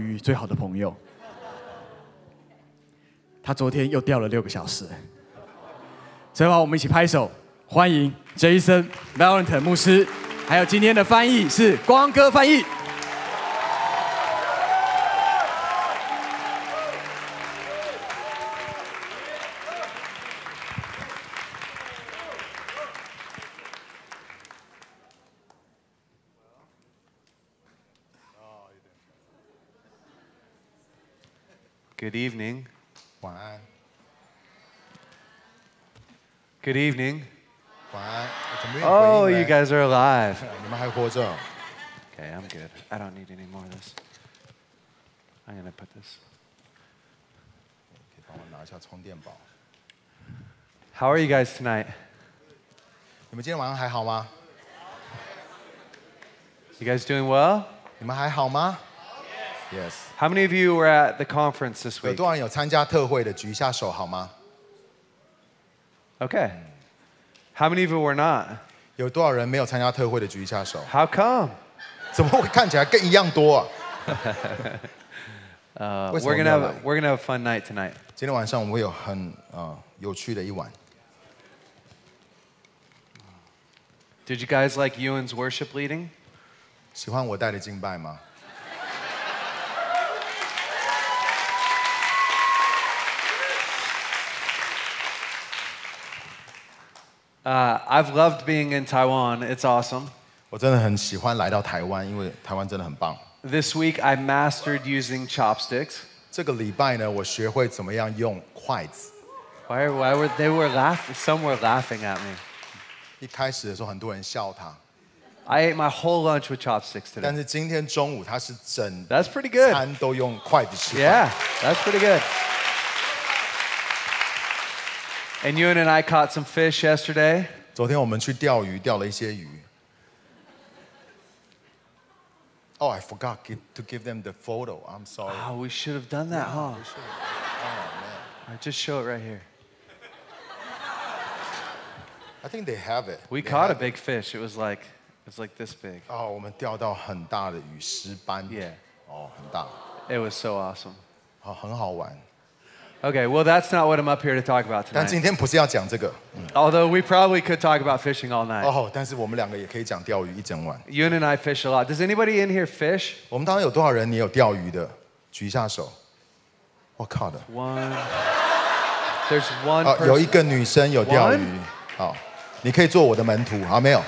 鱼最好的朋友，他昨天又钓了6个小时，所以我们一起拍手欢迎 Jason Vallotton 牧师，还有今天的翻译是光哥翻译。Good evening. 晚安。Good evening. 晚安。怎么没有 Oh, 回应 you 呢？ guys are alive. 你们还活着？ Okay, I'm good. I don't need any more of this. I'm gonna put this. 可以帮我拿一下充电宝。How are you guys tonight? 你们今天晚上还好吗？ You guys doing well? 你们还好吗 ？Yes。 How many of you were at the conference this 有 week? 多少人有参加特会的？举一下手好吗？ Okay. How many of you were not? 有多少人没有参加特会的？举一下手。 How come? 怎么会看起来跟一样多啊？为什么 We're 没 gonna 有 have 来 we're gonna have a fun night tonight. 今天晚上我们会有很有趣的一晚。Did you guys like Ewan's worship leading? 喜欢我带的敬拜吗？ I've loved being in Taiwan. It's awesome. 我真的很喜欢来到台湾，因为台湾真的很棒。 This week I mastered using chopsticks. 这个礼拜呢，我学会怎么样用筷子。 Why were they were laughing? Some were laughing at me. 一开始的时候，很多人笑他， I ate my whole lunch with chopsticks 但 today. 是今天中午他是整 That's pretty good. 餐都用筷子吃饭。 Yeah, that's pretty good. And Ewan and I caught some fish yesterday. 昨天我们去钓鱼，钓了一些鱼。Oh, I forgot to give them the photo. I'm sorry. Oh, we should have done that, huh? We should. Oh man. All right, just show it right here. I think they have it. We They caught a have it. big fish. It was like this big. 哦，我们钓到很大的鱼，石斑。 Yeah. 哦，很大， It was so awesome. 好，很好玩。 Okay, well, that's not what I'm up here to talk about 但今 tonight. 天不是要讲这个。 Although we probably could talk about fishing all night. 哦，但是我们两个也可以讲钓鱼一整晚。 Ewan and I fish a lot. Does anybody in here fish? 我们当中有多少人你有钓鱼的？举一下手。我靠的。 One. There's one 哦，有一 person. 个女生有钓鱼 One？。好，你可以做我的门徒。好，没有。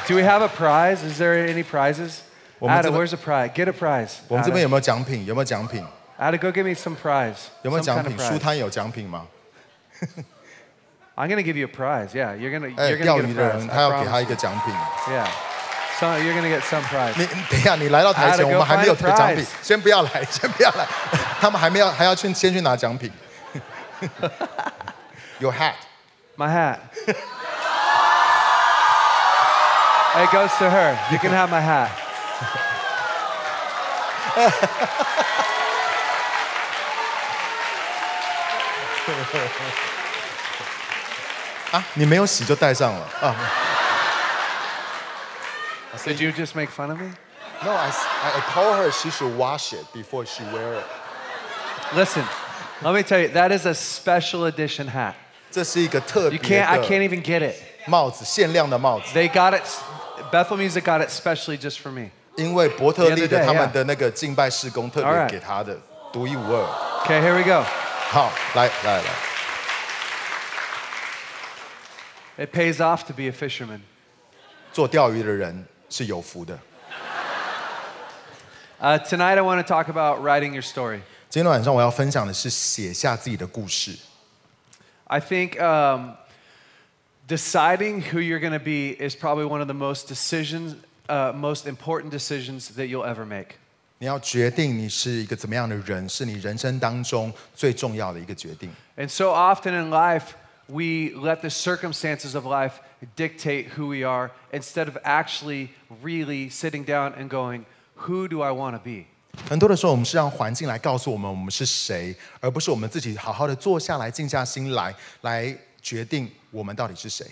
Do we have a prize? Is there any prizes? 我们这 Ada, 边- where's a prize? Get a prize. 我们这边 Ada. 有没有奖品？有没有奖品？ Ada, go give me some prize. 有没有 Some 奖 kind 品？ of 书 prize. 摊有奖品吗？ I'm gonna give you a prize. Yeah, you're gonna 哎， get 钓 a 鱼的 prize. 人 I 他要给他 promise 一个 you. 奖品。 Yeah. So you're gonna get some prize. 你等一下，你来到台 Ada, 前， go 我们还没有 find 这个 a 奖品 prize.，先不要来，先不要来，他们还要先去拿奖品。Your hat， My hat. It goes to her. You can have my hat. 啊，你没有洗就戴上了啊 Did you just make fun of me? ？No, I told her she should wash it before she wear it. Listen, let me tell you, that is a special edition hat. 这是一个特 You 别 I can't 的 even get it. 帽子，限量的帽子， They got it. Bethel Music got it specially just for me. 因为伯特利 The other 的 day, 他们 yeah. 的那个敬拜事工特 All 别 right. 给他的，独一无二。 Okay, here we go. 好，来来来， It pays off to be a fisherman. 做钓鱼的人是有福的。 Tonight, I want to talk about writing your story. 今天晚上我要分享的是写下自己的故事。 I think deciding who you're going to be is probably one of the most most important decisions that you'll ever make. 你要决定你是一个怎么样的人，是你人生当中最重要的一个决定。 And so often in life, we let the circumstances of life dictate who we are instead of actually really sitting down and going, who do I want to be? 很多的时候，我们是让环境来告诉我们我们是谁，而不是我们自己好好的坐下来，静下心来决定我们到底是谁。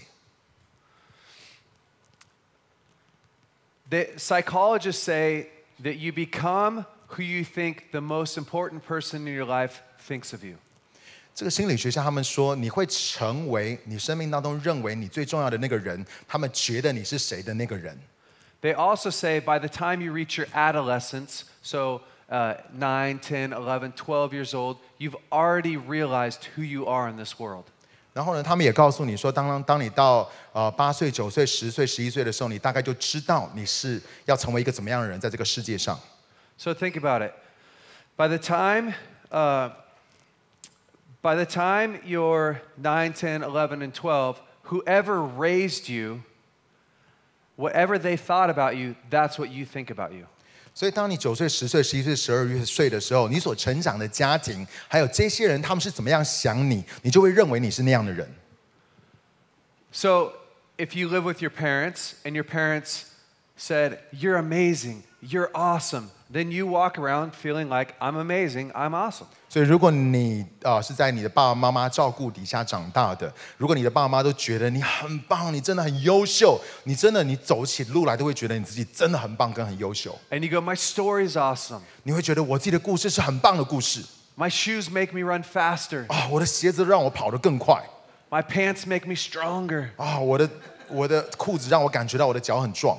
The psychologists say that you become who you think the most important person in your life thinks of you. 这个心理学家他们说，你会成为你生命当中认为你最重要的那个人，他们觉得你是谁的那个人。They also say by the time you reach your adolescence, so 9, 10, 11, 12 years old, you've already realized who you are in this world. 然后呢，他们也告诉你说，当你到8岁、9岁、10岁、11岁的时候，你大概就知道你是要成为一个怎么样的人，在这个世界上。So think about it. By the time you're 9, 10, 11, and 12, whoever raised you, whatever they thought about you, that's what you think about you. 所以，当你9岁、10岁、11岁、12岁的时候，你所成长的家庭，还有这些人，他们是怎么样想你，你就会认为你是那样的人。So, if you live with your parents and your parents said, "You're amazing, you're awesome," then you walk around feeling like I'm amazing, I'm awesome. 所以，如果你是在你的爸爸妈妈照顾底下长大的，如果你的爸妈都觉得你很棒，你真的很优秀，你走起路来都会觉得你自己真的很棒跟很优秀。And you go, "My story's awesome. 你会觉得我自己的故事是很棒的故事。My shoes make me run faster. 我的鞋子让我跑得更快。My pants make me stronger." 我的裤子让我感觉到我的脚很壮。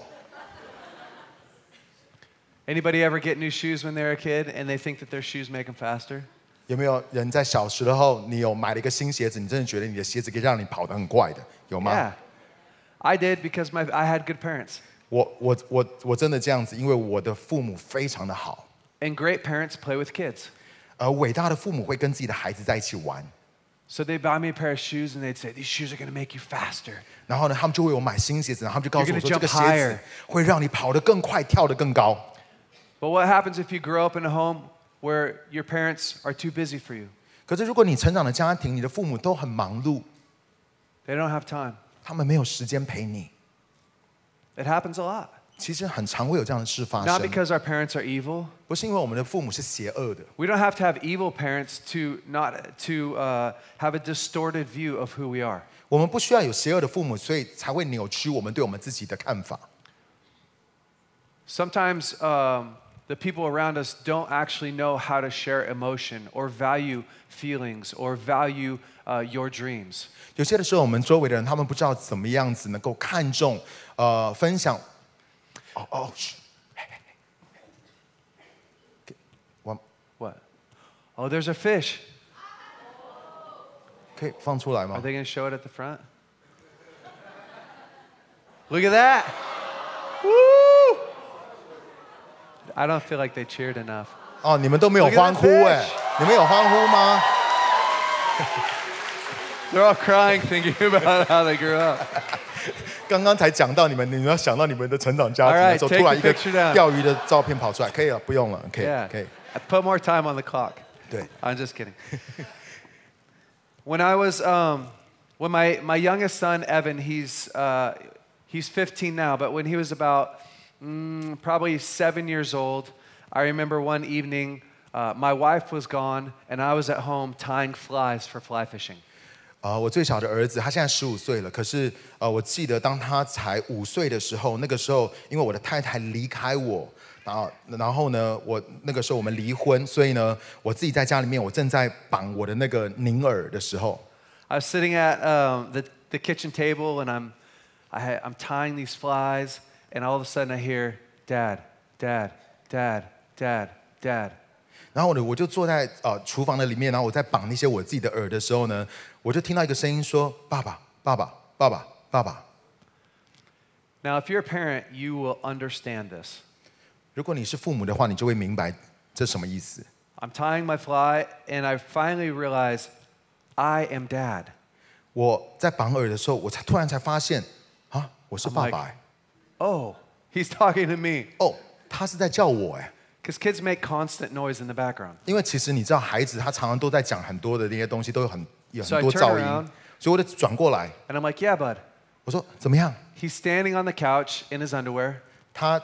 Anybody ever get new shoes when they're a kid and they think that their shoes make them faster? 有没有人在小时候，你有买了一个新鞋子，你真的觉得你的鞋子可以让你跑得很快的，有吗？ Yeah, I did because I had good parents. 我真的这样子，因为我的父母非常的好。And great parents play with kids. 伟大的父母会跟自己的孩子在一起玩。So they buy me a pair of shoes and they'd say, "These shoes are going to make you faster." 然后呢，他们就为我买新鞋子，然后他们就告诉我说， You're 这 gonna 个 jump 鞋子 higher. 会让你跑得更快，跳得更高。But what happens if you grow up in a home where your parents are too busy for you? 可是如果你成长的家庭，你的父母都很忙碌， They don't have time. 他们没有时间陪你。It happens a lot. 其实很常会有这样的事发 Not 生， because our parents are evil. 不是因为我们的父母是邪恶的， We don't have to have evil parents to have a distorted view of who we are. 我们不需要有邪恶的父母，所以才会扭曲我们对我们自己的看法。Sometimes the people around us don't actually know how to share emotion or value feelings or value your dreams. 有些的时候，我们周围的人他们不知道怎么样子能够看重分享。What? Oh, there's a fish. 可以放出来吗 Are？they going to show it at the front? Look at that. Woo! I don't feel like they cheered enough. 你们都没有 Look at 欢 that 呼 fish. 你们有欢呼吗？ They're all crying thinking about how they grew up. 刚刚才讲到你们要想到你们的成长家庭的时候， All right, 突然一个 take the picture down. 钓鱼的照片跑出来，可以了，不用了，可以 Yeah. 可以。 I put more time on the clock. 对， I'm just kidding. When my youngest son Evan, he's 15 now, but when he was about probably 7 years old, I remember one evening my wife was gone and I was at home tying flies for fly fishing. 我最小的儿子，他现在15岁了。可是我记得当他才5岁的时候，那个时候因为我的太太离开我，然后呢，我那个时候我们离婚，所以呢，我自己在家里面，我正在绑我的那个宁耳的时候， I was sitting at the kitchen table and I'm tying these flies and all of a sudden I hear Dad, Dad, Dad, Dad, Dad. 然后呢，我就坐在厨房的里面，然后我在绑那些我自己的耳的时候呢，我就听到一个声音说：“爸爸，爸爸，爸爸，爸爸。” Now, if you're a parent, you will understand this. 如果你是父母的话，你就会明白这什么意思。 I'm tying my fly and I finally realize I am Dad. 我在绑耳的时候，我突然才发现，我是爸爸。 Oh, he's talking to me. 他是在叫我。 Because kids make constant noise in the background. 因为其实你知道，孩子他常常都在讲很多的那些东西，都有很多 So I 噪 turn 音 around.，所以我就转过来， And I'm like, yeah, bud. 我说怎么样？ He's standing on the couch in his underwear. 他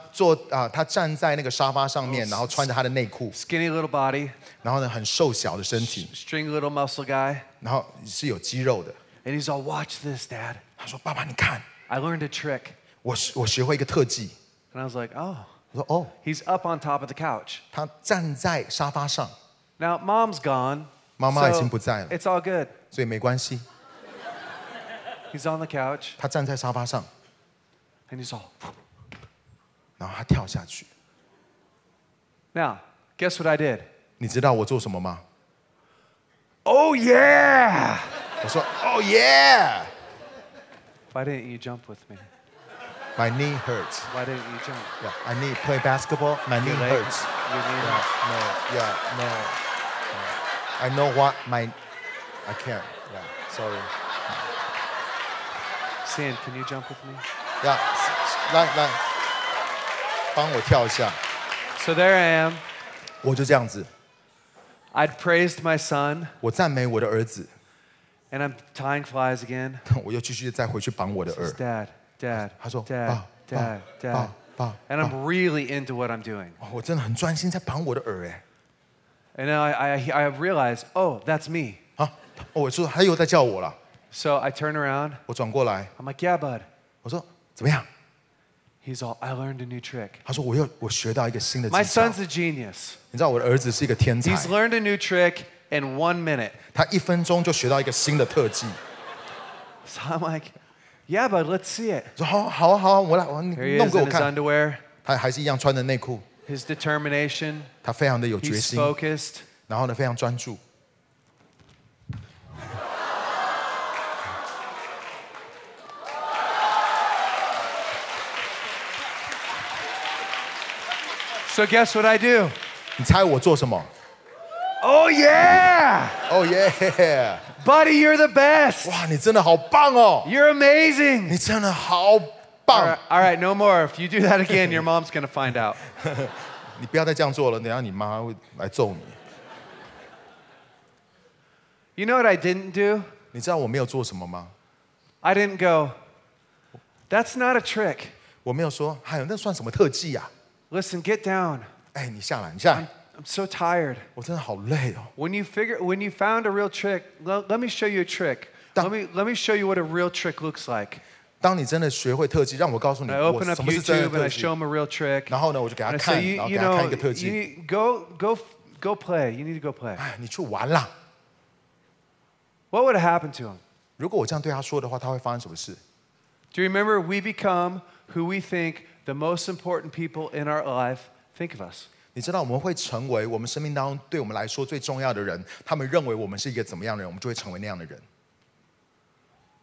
站在那个沙发上面，然后穿着他的内裤， Skinny little body. 然后呢很瘦小的身体， Stringy little muscle guy. 然后是有肌肉的。 And he's all, watch this, Dad. 他说：“爸爸，你看， I learned a trick. 我学会一个特技。” And I was like, oh. 我说哦， He's up on top of the couch. 他站在沙发上， Now, mom's gone. 妈妈已 so 经不在了， it's all good. 所以没关系。 He's on the couch, 他站在沙发上， and he's all. 然后他跳下去。 Now, guess what I did? 你知道我做什么吗？ Oh, yeah! 我说哦耶 Why didn't you jump with me? ，My knee hurts. Why didn't you jump? Yeah, I need play basketball. My knee Your leg- hurts. Your knee Yeah, hurts. no, yeah, no. I know what my, I can't. Yeah, sorry. Sam, can you jump with me? Yeah, 来，帮我跳一下。 So there I am. 我就这样子， I'd praised my son, 我赞美我的儿子， and I'm tying flies again. 我又继续再回去绑我的 Says, 耳。 Dad, 他说 Dad, 爸 Dad, 爸 Dad. 爸 And I'm really into what I'm doing. 我真的很专心在绑我的耳哎。 And now I realized, oh, that's me. 啊，我说他又在叫我了， So I turn around. 我转过来， I'm like, yeah, bud. 我说怎么样？ He's all, I learned a new trick. 他说我学到一个新的 My 技巧。 son's a genius. 你知道我的儿子是一个天才， He's learned a new trick in 1 minute. 他1分钟就学到一个新的特技。 So I'm like, yeah, bud, let's see it. 我说好，我来，你 Here he 弄 is 给 in 我 his 看。 underwear, 他还是一样穿着内裤， his determination. 他非常的有决 He's 心， focused. 然后呢非常专注。 So guess what I do? 你猜我做什么？ Oh, yeah! 哦耶！ Buddy, you're the best. 哇，你真的好棒哦！ You're amazing. 你真的好 All 棒 right,！all right, no more. If you do that again, your mom's going to find out. 你不要再这样做了，等下你妈会来揍你。 You know what I didn't do? 你知道我没有做什么吗？ I didn't go, that's not a trick. 我没有说，还有那算什么特技呀、 Listen, get down. 哎，你下来，你下来， I'm so tired. 我真的好累哦。 When you found a real trick, let me show you a trick. Let me show you what a real trick looks like. 当你真的学会特技，让我告诉你， I 我 open up 什么是真的 YouTube and 特 I 技 show。him a real trick. 然后呢，我就给他 And I 看， say, 然后 you 给他看一 know, 个特 you 技。 need, go play. You need to go play. 哎，你去玩啦！ What would have happened to him? 如果我这样对他说的话，他会发生什么事？ Do you remember we become who we think the most important people in our life think of us? 你知道我们会成为我们生命当中对我们来说最重要的人，他们认为我们是一个怎么样的人，我们就会成为那样的人。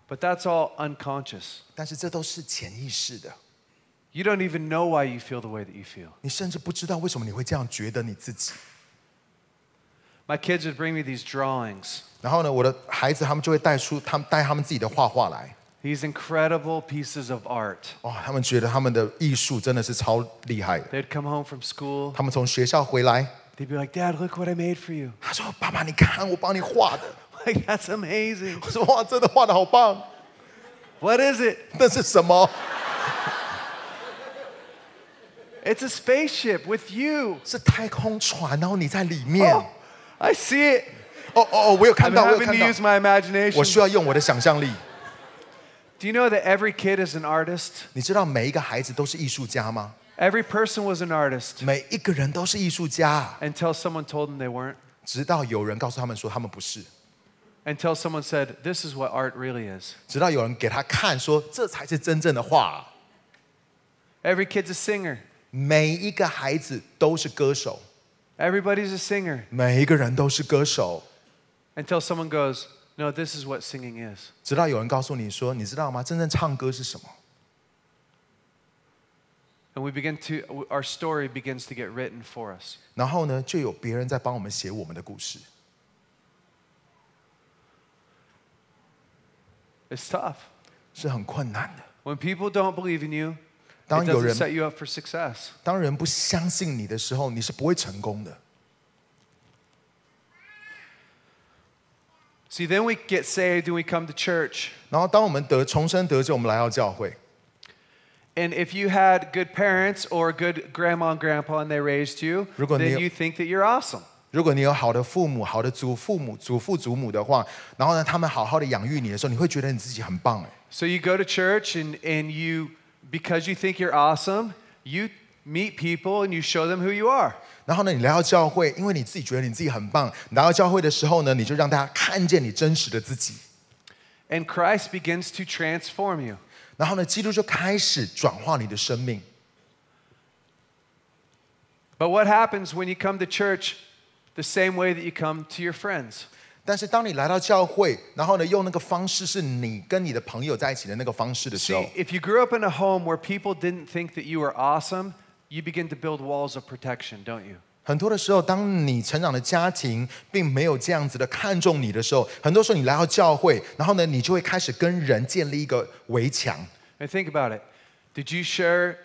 But that's all unconscious. 但是这都是潜意识的， You don't even know why you feel the way that you feel. 你甚至不知道为什么你会这样觉得你自己。 My kids would bring me these drawings, 然后呢，我的孩子他们就会带他们自己的画画来， these incredible pieces of art. 哦，他们觉得他们的艺术真的是超厉害的。 They'd come home from school. 他们从学校回来， They'd be like, Dad, look what I made for you. 他说：“爸爸，你看我帮你画的。 Like, that's amazing. ”我说：“哇，真的画的好棒！ What is it? 那是什么？ It's a spaceship with you. 是太空船，然后你在里面。 Oh, I see it. 我有看 I'm 到，我有 having 看 to 到。 use my imagination. 我需要用我的想象力。 Do you know that every kid is an artist? 你知道每一个孩子都是艺术家吗？ Every person was an artist 每一个人都是艺术家， until someone told them they weren't. 直到有人告诉他们说他们不是， Until someone said, this is what art really is. 直到有人给他看说这才是真正的画。 Every kid's a singer. 每一个孩子都是歌手， Everybody's a singer. 每一个人都是歌手， Until someone goes, no, this is what singing is. 直到有人告诉你说，你知道吗？真正唱歌是什么？ And our story begins to get written for us. 然后呢，就有别人在帮我们写我们的故事。 It's tough. 是很困难的。 When people don't believe in you, it 当有 doesn't 人 set you up for success. 当人不相信你的时候，你是不会成功的。 See, then we get saved and we come to church. 然后当我们重生得救，我们来到教会。 And if you had good parents or good grandma and grandpa and they raised you, 如果你有 then you think that you're awesome. 如果你有好的父母、好的祖父母、祖父祖母的话，然后呢，他们好好的养育你的时候，你会觉得你自己很棒哎。 So you go to church and you, because you think you're awesome, you meet people and you show them who you are. 然后呢，你来到教会，因为你自己觉得你自己很棒，你来到教会的时候呢，你就让大家看见你真实的自己。And Christ begins to transform you. 然后呢，基督就开始转化你的生命。But what happens when you come to church the same way that you come to your friends? 但是当你来到教会，然后呢，用那个方式是你跟你的朋友在一起的那个方式的时候 See, if you grew up in a home where people didn't think that you were awesome, you begin to build walls of protection, don't you? 很多的时候，当你成长的家庭并没有这样子的看重你的时候，很多时候你来到教会，然后呢，你就会开始跟人建立一个围墙。And think about it. Did you share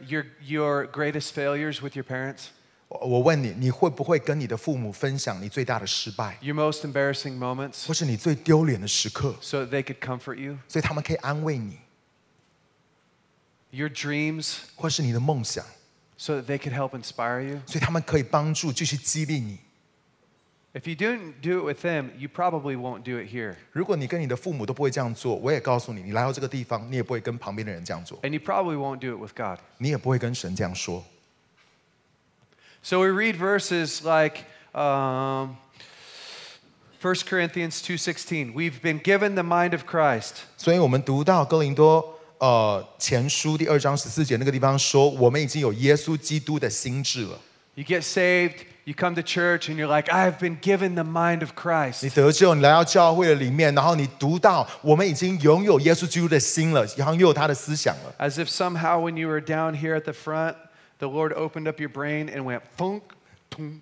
your greatest failures with your parents? 我问你，你会不会跟你的父母分享你最大的失败， Your most embarrassing moments 或是你最丢脸的时刻， so that they could comfort you? 所以他们可以安慰你， Your dreams 或是你的梦想， so that they could help inspire you? 所以他们可以帮助继续激励你。 If you didn't do it with them, you probably won't do it here. 如果你跟你的父母都不会这样做，我也告诉你，你来到这个地方，你也不会跟旁边的人这样做， And you probably won't do it with God. 你也不会跟神这样说。So we read verses like 1 Corinthians 2:16. We've been given the mind of Christ. 所以我们读到哥林多前书第2章14节那个地方说，我们已经有耶稣基督的心智了。 You get saved, you come to church, and you're like, I've been given the mind of 你 Christ. 得救，你来到教会的里面，然后你读到我们已经拥有耶稣基督的心了，然后又有他的思想了。 As if somehow when you were down here at the front, the Lord opened up your brain and went, funk, tung,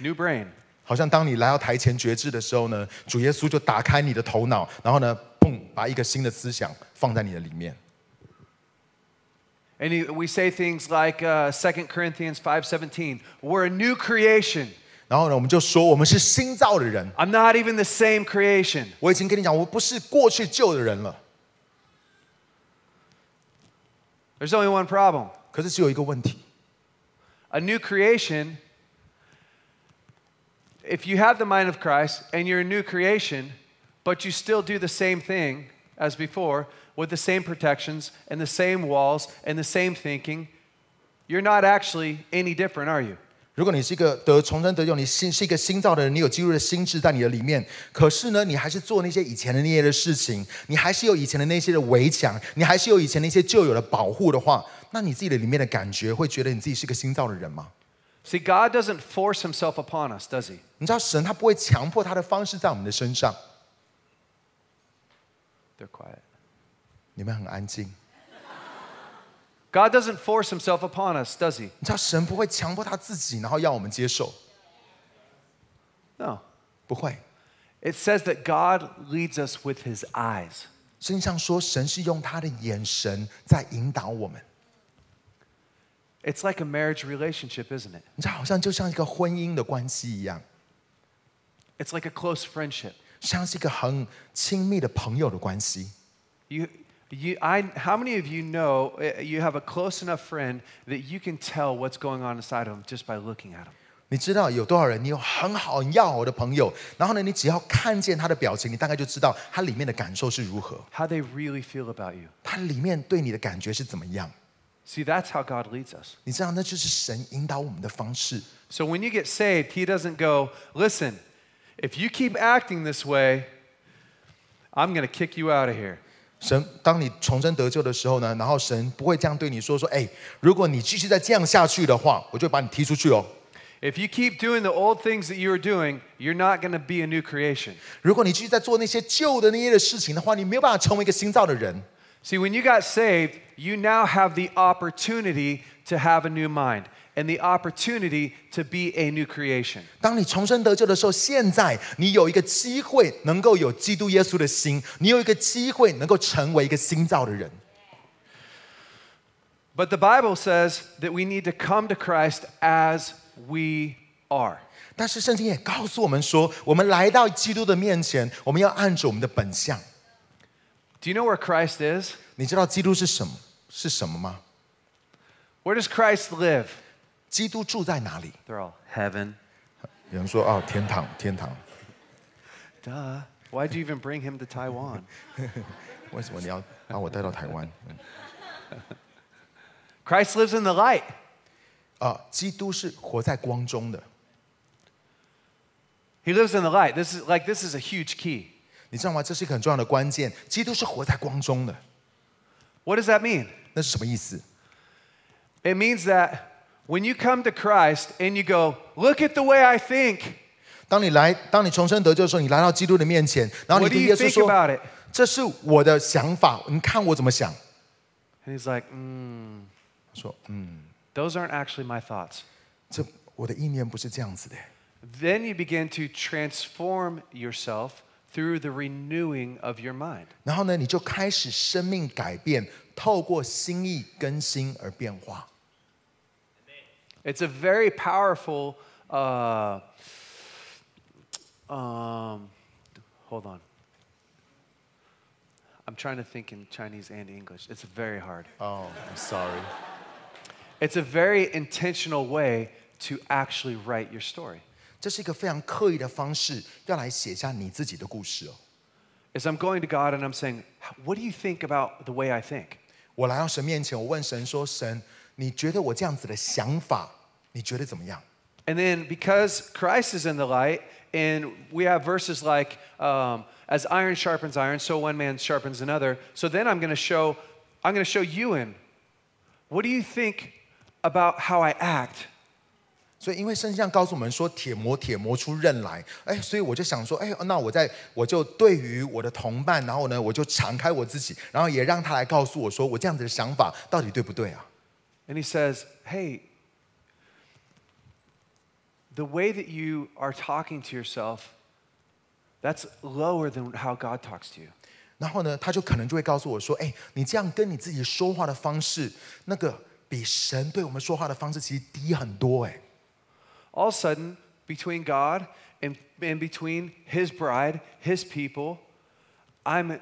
new brain. 好像当你来到台前决志的时候呢，主耶稣就打开你的头脑，然后呢，砰，把一个新的思想放在你的里面。 And we say things like 2 Corinthians 5:17, we're a new creation. 然后呢，我们就说我们是新造的人。 I'm not even the same creation. 我已经跟你讲，我不是过去旧的人了。 There's only one problem. 可是只有一个问题， A new creation, if you have the mind of Christ and you're a new creation, but you still do the same thing as before with the same protections and the same walls and the same thinking, you're not actually any different, are you? 如果你是一个重生得救，你是一个新造的人，你有基督的心智在你的里面，可是呢，你还是做那些以前的那些的事情，你还是有以前的那些的围墙，你还是有以前那些旧有的保护的话，那你自己的里面的感觉会觉得你自己是个新造的人吗？ See, God doesn't force himself upon us, does he? 你知道神他不会强迫他的方式在我们的身上。 They're quiet. 你们很安静。 God doesn't force himself upon us, does he? 你知道神不会强迫他自己，然后要我们接受， No. 不会。 It says that God leads us with his eyes. 圣经上说，神是用他的眼神在引导我们。 It's like a marriage relationship, isn't it? 你知道，好像就像一个婚姻的关系一样， It's like a close friendship. 像是一个很亲密的朋友的关系。 How many of you know you have a close enough friend that you can tell what's going on inside of him just by looking at him? 你知道有多少人，你有很好很要好的朋友，然后呢，你只要看见他的表情，你大概就知道他里面的感受是如何， How they really feel about you. 他里面对你的感觉是怎么样。 See, that's how God leads us. 你知道，那就是神引导我们的方式。 So when you get saved, he doesn't go, listen, if you keep acting this way, I'm going to kick you out of here. 神，当你重生得救的时候呢，然后神不会这样对你说，如果你继续再这样下去的话，我就把你踢出去哦。 If you keep doing the old things that you were doing, you're not going to be a new creation. 如果你继续在做那些旧的那些的事情的话，你没有办法成为一个新造的人。 See, when you got saved, you now have the opportunity to have a new mind and the opportunity to be a new creation. 当你重生得救的时候，现在你有一个机会能够有基督耶稣的心，你有一个机会能够成为一个新造的人。 But the Bible says that we need to come to Christ as we are. 但是圣经也告诉我们说，我们来到基督的面前，我们要按着我们的本相。 Do you know where Christ is? 你知道基督是什么吗？ Where does Christ live? 基督住在哪里？ They're all heaven. 有人说哦，天堂，天堂。 Duh. Why'd you even bring him to Taiwan? 为什么你要把我带到台湾？ Christ lives in the light. 基督是活在光中的。He lives in the light. This is a huge key. 你知道吗？这是一个很重要的关键。基督是活在光中的。What does that mean? 那是什么意思？ It means that when you come to Christ and you go, look at the way I think. 当你重生得救的时候，你来到基督的面前，然后 What 你 do 对 you 耶稣 think about 说 it?：“ 这是我的想法，你看我怎么想。” And he's like, 说：“those aren't actually my thoughts. 这我的意念不是这样子的。” Then you begin to transform yourself through the renewing of your mind. 然后呢，你就开始生命改变，透过心意更新而变化。It's a very powerful, hold on. I'm trying to think in Chinese and English. It's very hard. Oh, I'm sorry. It's a very intentional way to actually write your story. 这是一个非常刻意的方式，要来写下你自己的故事哦。Is I'm going to God and I'm saying, what do you think about the way I think? 我来到神面前，我问神说：“神，你觉得我这样子的想法，你觉得怎么样？” And then because Christ is in the light, and we have verses like, as iron sharpens iron, so one man sharpens another. So then I'm going to show you in. What do you think about how I act? 所以，因为圣经上告诉我们说，铁磨出刃来。所以我就想说，那我就对于我的同伴，然后呢，我就敞开我自己，然后也让他来告诉我说，我这样子的想法到底对不对啊？ And he says, hey, the way that you are talking to yourself, that's lower than how God talks to you. 然后呢，他就可能就会告诉我说，你这样跟你自己说话的方式，那个比神对我们说话的方式其实低很多。All of a sudden, between God and between His bride, His people, I'm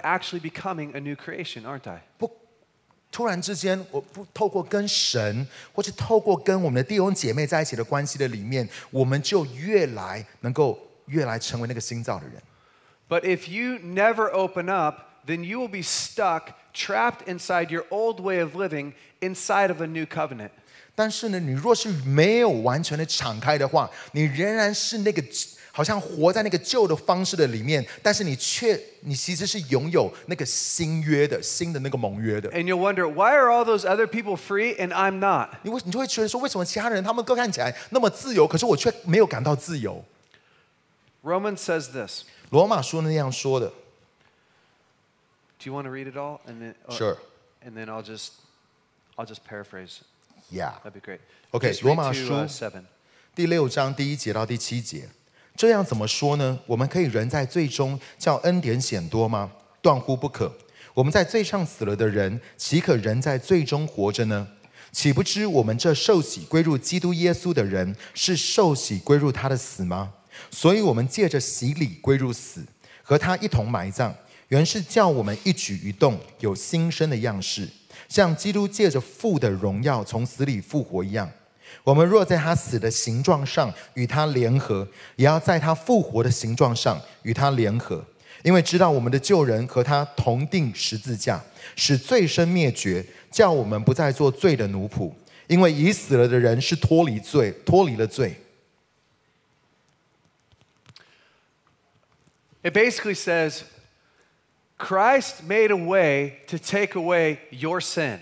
actually becoming a new creation, aren't I? 突然之间，我不透过跟神，或是透过跟我们的弟兄姐妹在一起的关系的里面，我们就越来成为那个新造的人。But if you never open up, then you will be stuck, trapped inside your old way of living, inside of a new covenant. 但是呢，你若是没有完全的敞开的话，你仍然是那个好像活在那个旧的方式的里面，但是你其实是拥有那个新的那个盟约的。And you'll wonder, why are all those other people free and I'm not? 你就会觉得说，为什么其他人他们都看起来那么自由，可是我却没有感到自由？ Romans says this. 罗马书那样说的。Do you want to read it all? And then, Sure. And then I'll just paraphrase. Yeah. That'd be great. OK， Just 罗 read 马 to, 书 7. 第6章第1节到第7节，这样怎么说呢？我们可以人在罪中叫恩典显多吗？断乎不可。我们在罪上死了的人，岂可人在罪中活着呢？岂不知我们这受洗归入基督耶稣的人，是受洗归入他的死吗？所以我们借着洗礼归入死，和他一同埋葬，原是叫我们一举一动有新生的样式，像基督借着父的荣耀从死里复活一样。我们若在他死的形状上与他联合，也要在他复活的形状上与他联合，因为知道我们的旧人和他同定十字架，使罪身灭绝，叫我们不再做罪的奴仆。因为已死了的人是脱离了罪。It basically says, Christ made a way to take away your sin.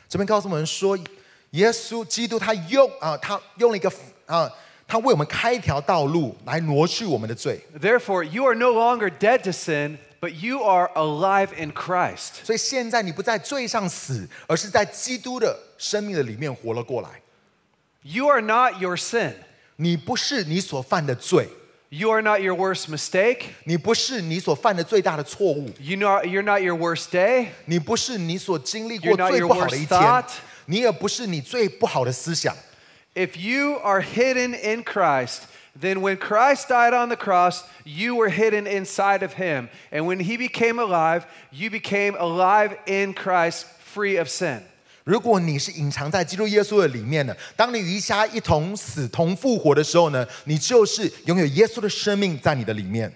这边告诉我们说，耶稣基督他用了一个他为我们开一条道路来挪去我们的罪。Therefore, you are no longer dead to sin, but you are alive in Christ. 所以现在你不在罪上死，而是在基督的生命的里面活了过来。You are not your sin. 你不是你所犯的罪。You are not your worst mistake. 你不是你所犯的最大的错误。You're not your worst day. 你不是你所经历过 You're not 最 your 不好的 worst 一天 thought.。你也不是你最不好的思想。If you are hidden in Christ, then when Christ died on the cross, you were hidden inside of him. And when he became alive, you became alive in Christ, free of sin. 如果你是隐藏在基督耶稣的里面呢，当你与他一同死同复活的时候呢，你就是拥有耶稣的生命在你的里面。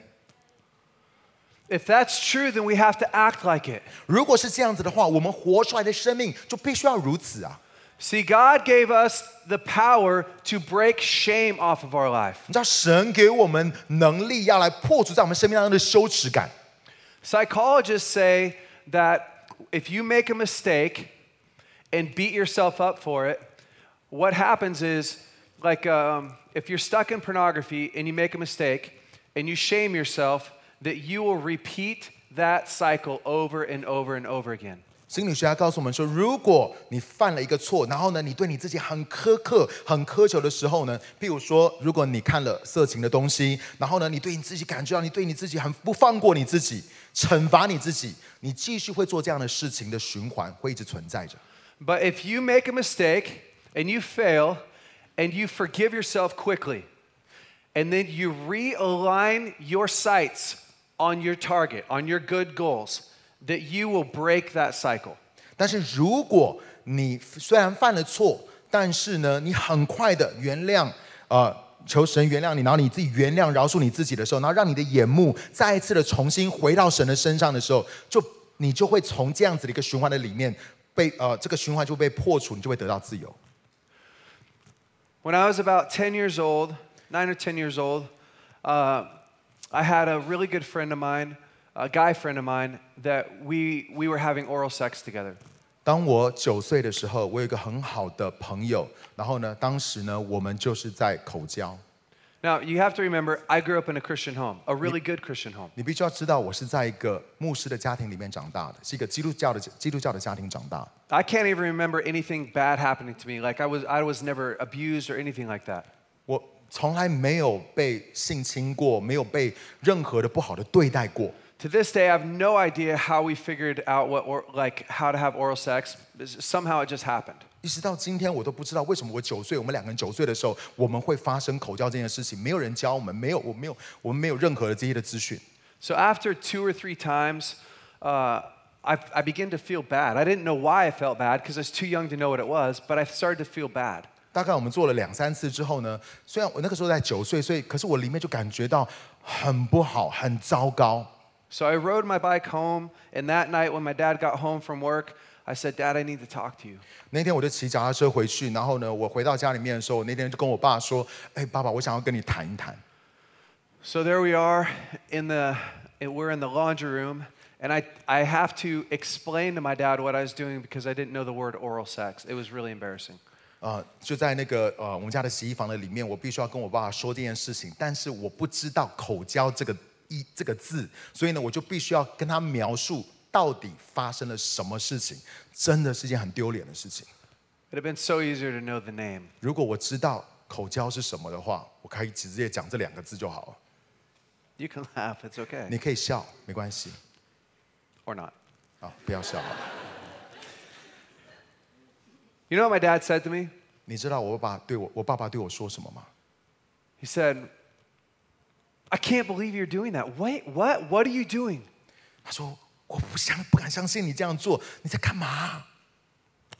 If that's true, then we have to act like it. 如果是这样子的话，我们活出来的生命就必须要如此啊。See, God gave us the power to break shame off of our life. 你知道神给我们能力，要来破除在我们生命当中的羞耻感。Psychologists say that if you make a mistake and beat yourself up for it, what happens is, like if you're stuck in pornography and you make a mistake and you shame yourself, that you will repeat that cycle over and over and over again. 心理学家告诉我们说，如果你犯了一个错，然后呢，你对你自己很苛刻、很苛求的时候呢，譬如说，如果你看了色情的东西，然后呢，你对你自己感觉到你对你自己很不放过你自己，惩罚你自己，你继续会做这样的事情的循环会一直存在着。But if you make a mistake and you fail and you forgive yourself quickly, and then you realign your sights on your target, on your good goals, that you will break that cycle. 但是如果你虽然犯了错，但是呢，你很快的原谅，求神原谅你，然后你自己原谅、饶恕你自己的时候，然后让你的眼目再一次的重新回到神的身上的时候，你就会从这样子的一个循环的里面这个循环就被破除，你就会得到自由。When I was about 10 years old, 9 or 10 years old, I had a really good friend of mine, a guy friend of mine, that we were having oral sex together. 当我9岁的时候，我有一个很好的朋友，然后呢，当时呢，我们就是在口交。Now, you have to remember, I grew up in a Christian home, a really good Christian home. 你必须要知道，我是在一个牧师的家庭里面长大的，是一个基督教的家庭长大。I can't even remember anything bad happening to me. Like I was never abused or anything like that. 我从来没有被性侵过，没有被任何的不好的对待过。To this day, I have no idea how we figured out how to have oral sex. Somehow it just happened. 一直到今天，我都不知道为什么我9岁，我们两个人9岁的时候，我们会发生口交这件事情，没有人教我们，我们没有任何的这些的资讯。So after 2 or 3 times, I began to feel bad. I didn't know why I felt bad because I was too young to know what it was, but I started to feel bad. 大概我们做了2、3次之后呢，虽然我那个时候才9岁，所以可是我里面就感觉到很不好，很糟糕。So I rode my bike home, and that night when my dad got home from work, I said, "Dad, I need to talk to you." 那天我就骑脚踏车回去，然后呢，我回到家里面的时候，我那天就跟我爸说：“哎，爸爸，我想要跟你谈一谈。” So there we are we're in the laundry room, and I have to explain to my dad what I was doing because I didn't know the word oral sex. It was really embarrassing. 就在那个我们家的洗衣房的里面，我必须要跟我爸爸说这件事情，但是我不知道口交这个字，所以呢，我就必须要跟他描述到底发生了什么事情，真的是一件很丢脸的事情。It'd have been so easier to know the name. 如果我知道口交是什么的话，我可以直接讲这2个字就好了。You can laugh, it's okay. 你可以笑，没关系。Or not. 不要笑。You know what my dad said to me? 你知道我爸爸对我说什么吗？ He said, "I can't believe you're doing that. Wait, what? What are you doing?" 他说：“我不敢相信你这样做，你在干嘛？”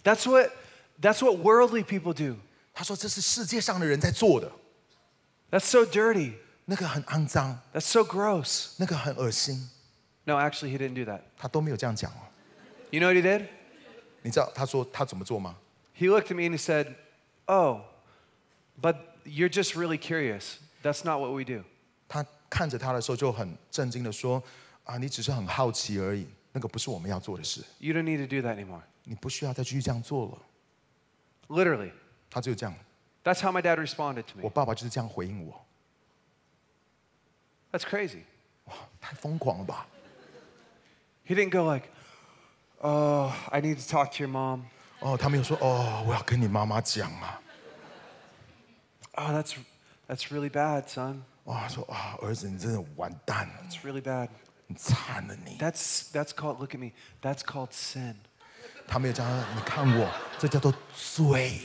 That's what worldly people do. 他说：“这是世界上的人在做的。” That's so dirty. 那个很肮脏， That's so gross. 那个很恶心。 No, actually, he didn't do that. 他都没有这样讲哦。 You know what he did? 你知道他说他怎么做吗？ He looked at me and he said, "Oh, but you're just really curious. That's not what we do." 他看着他的时候就很震惊的说：“你只是很好奇而已，那个不是我们要做的事。 You don't need to do that anymore. 你不需要再继续这样做了。” Literally. 他只有这样。 That's how my dad responded to 我 me. 爸爸就是这样回应我。 That's crazy. 哇，太疯狂了吧！ He didn't go like, "Oh, I need to talk to your mom." 他没有说我要跟你妈妈讲啊。 "Oh, that's really bad, son. 他说儿子你真的完蛋了， It's really bad." 你惨了你。 That's called, look at me, that's called sin. 他没有讲你看我，这叫做罪。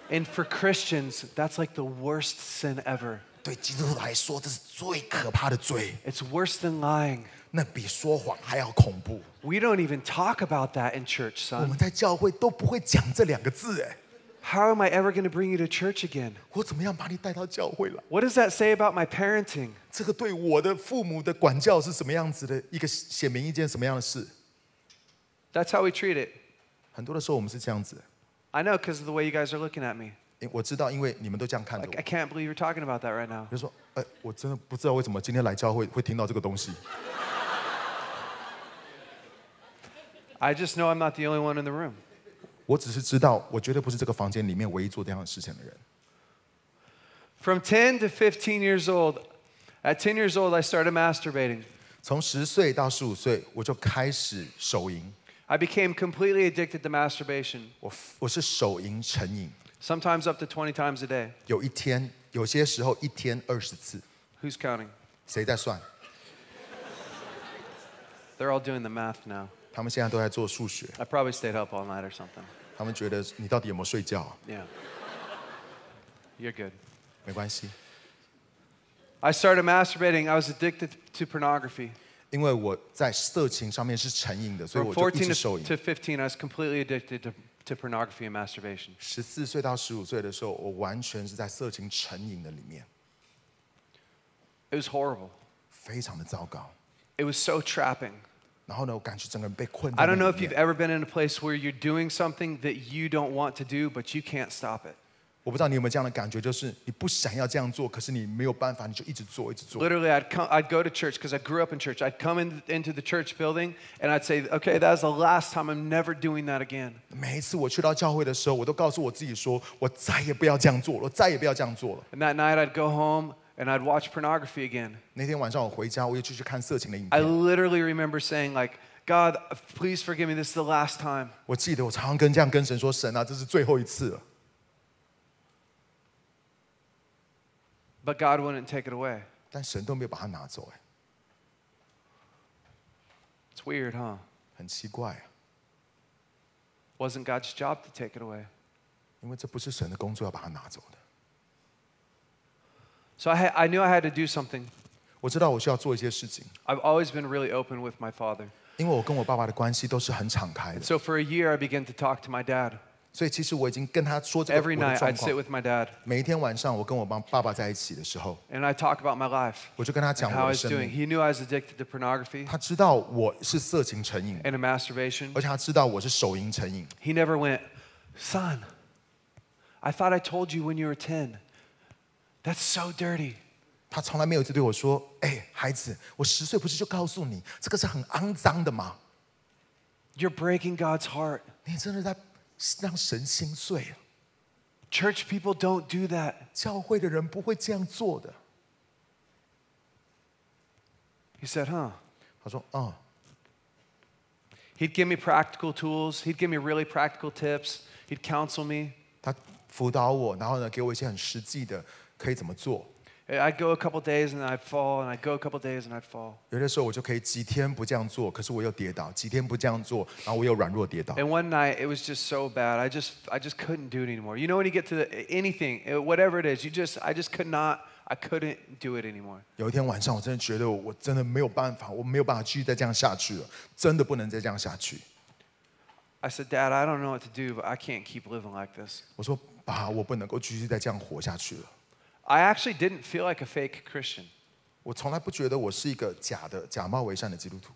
And for Christians, that's like the worst sin ever. 对基督徒来说，这是最可怕的罪， It's worse than lying. 那比说谎还要恐怖。 We don't even talk about that in church, 我们 son. 在教会都不会讲这2个字，哎， How am I ever going to bring you to church again? 我怎么样把你带到教会来？ What does that say about my parenting? 这个对我的父母的管教是什么样子的一个显明一件什么样的事？ That's how we treat it. 很多的时候我们是这样子。I know because of the way you guys are looking at me. 我知道，因为你们都这样看着 I 我， can't believe you're talking about that right now. 就说，我真的不知道为什么今天来教会会听到这个东西。 I just know I'm not the only one in the room. 我只是知道，我绝对不是这个房间里面唯一做这样的事情的人。 From 10 to 15 years old, at 10 years old, I started masturbating. 从10岁到15岁，我就开始手淫， I became completely addicted to masturbation, 我是手淫成瘾， sometimes up to 20 times a day. 有些时候一天20次， Who's counting? 谁在算？ They're all doing the math now. 他们现在都在做数学， I probably stayed up all night or something. 他们觉得你到底有没有睡觉啊？ Yeah. You're good. 没关系， I started masturbating. I was addicted to pornography. 因为我在色情上面是成瘾的，所以 From 我就一直 14手淫。 to 15, I was completely addicted to pornography and masturbation. 14岁到15岁的时候，我完全是在色情成瘾的里面， It was horrible. 非常的糟糕。 It was so trapping. 然后呢，我感觉整个人被困在 I 那 don't know 里 if you've 面。 ever been in a place where you're doing something that you don't want to do, but you can't stop it. 我不知道你有没有这样的感觉，就是你不想要这样做，可是你没有办法，你就一直做，一直做。 Literally, I'd go to church because I grew up in church. I'd come into the church building and I'd say, okay, that's the last time. I'm never doing that again. 每一次我去到教会的时候，我都告诉我自己说，我再也不要这样做了，我再也不要这样做了。 And that night, I'd go home and I'd watch pornography again. 那天晚上我回家，我又继续看色情的影 I 片。 literally remember saying, like, God, please forgive me. This is the last time. 我记得我常常这样跟神说，神啊，这是最后一次了。 But God wouldn't take it away. 但神都没有把它拿走，It's weird, huh? 很奇怪啊， Wasn't God's job to take it away. 因为这不是神的工作要把它拿走的。 So I knew I had to do something. 我知道我需要做一些事情， I've always been really open with my father. 因为我跟我爸爸的关系都是很敞开的， So for a year, I began to talk to my dad. 所以其实我已经跟他说这个 Every 我的 night, 状 I'd sit 况。 with my dad 每一天晚上，我跟我爸爸在一起的时候， and I'd talk about my life 我就跟他 and 讲 how 我 I 的 was 生 doing. 命。 He knew I was addicted to pornography 他知道我是色情成瘾， and to masturbation. 而且他知道我是手淫成瘾。 He never went, son, I thought I told you when you were 10. That's so dirty. 他从来没有一次对我说：“孩子，我10岁不是就告诉你，这个是很肮脏的吗？ You're breaking God's heart. 你真的在让神心碎了。 Church people don't do that. 教会的人不会这样做的。” He said, huh? 他说：“He'd give me practical tools. He'd give me really practical tips. He'd counsel me. 他辅导我，然后呢，给我一些很实际的可以怎么做。 I'd go a couple days and I'd fall, and I'd go a couple days and I'd fall. 有的时候我就可以几天不这样做，可是我又跌倒；几天不这样做，然后我又软弱跌倒。 And one night it was just so bad. I just couldn't do it anymore. You know when you get to anything, whatever it is, I just could not. I couldn't do it anymore. 有一天晚上，我真的觉得我真的没有办法，我没有办法继续再这样下去了，真的不能再这样下去。 I said, Dad, I don't know what to do, but I can't keep living like this. 我说：“爸，我不能够继续再这样活下去了。 I actually didn't feel like a fake Christian 我从来不觉得我是一个假冒伪善的基督徒，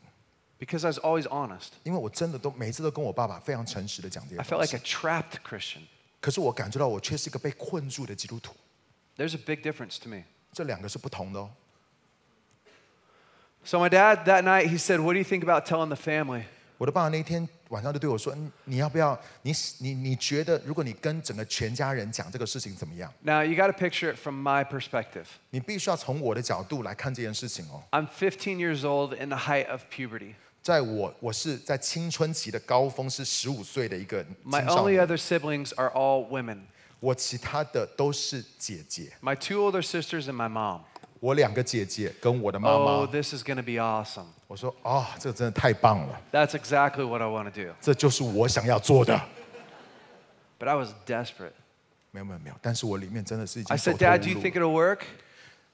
because I was always honest. 因为我真的每一次都跟我爸爸非常诚实的讲这 I 些 felt 东 like a 西。 trapped Christian. 可是我感觉到我却是一个被困住的基督徒， There's a big difference to me. 这两个是不同的哦。 So my dad that night he said, "What do you think about telling the family?" 我的爸爸那一天晚上就对我说：“你要不要？你觉得，如果你跟整个全家人讲这个事情怎么样？ Now you got to picture it from my perspective. 你必须要从我的角度来看这件事情哦。 I'm 15 years old in the height of puberty. 在我是在青春期的高峰，是15岁的一个 My 青少 only 年。 other siblings are all women. 我其他的都是姐姐， My 2 older sisters and my mom. 我2个姐姐跟我的妈 Oh, 妈。 this is going to be awesome. 我说：“哦，这个真的太棒了， That's exactly what I want to do. 这就是我想要做的。 But I was desperate. ”没有，但是我里面真的是已 I 经走 said, 投 Dad, do 无 you 路 think it'll work?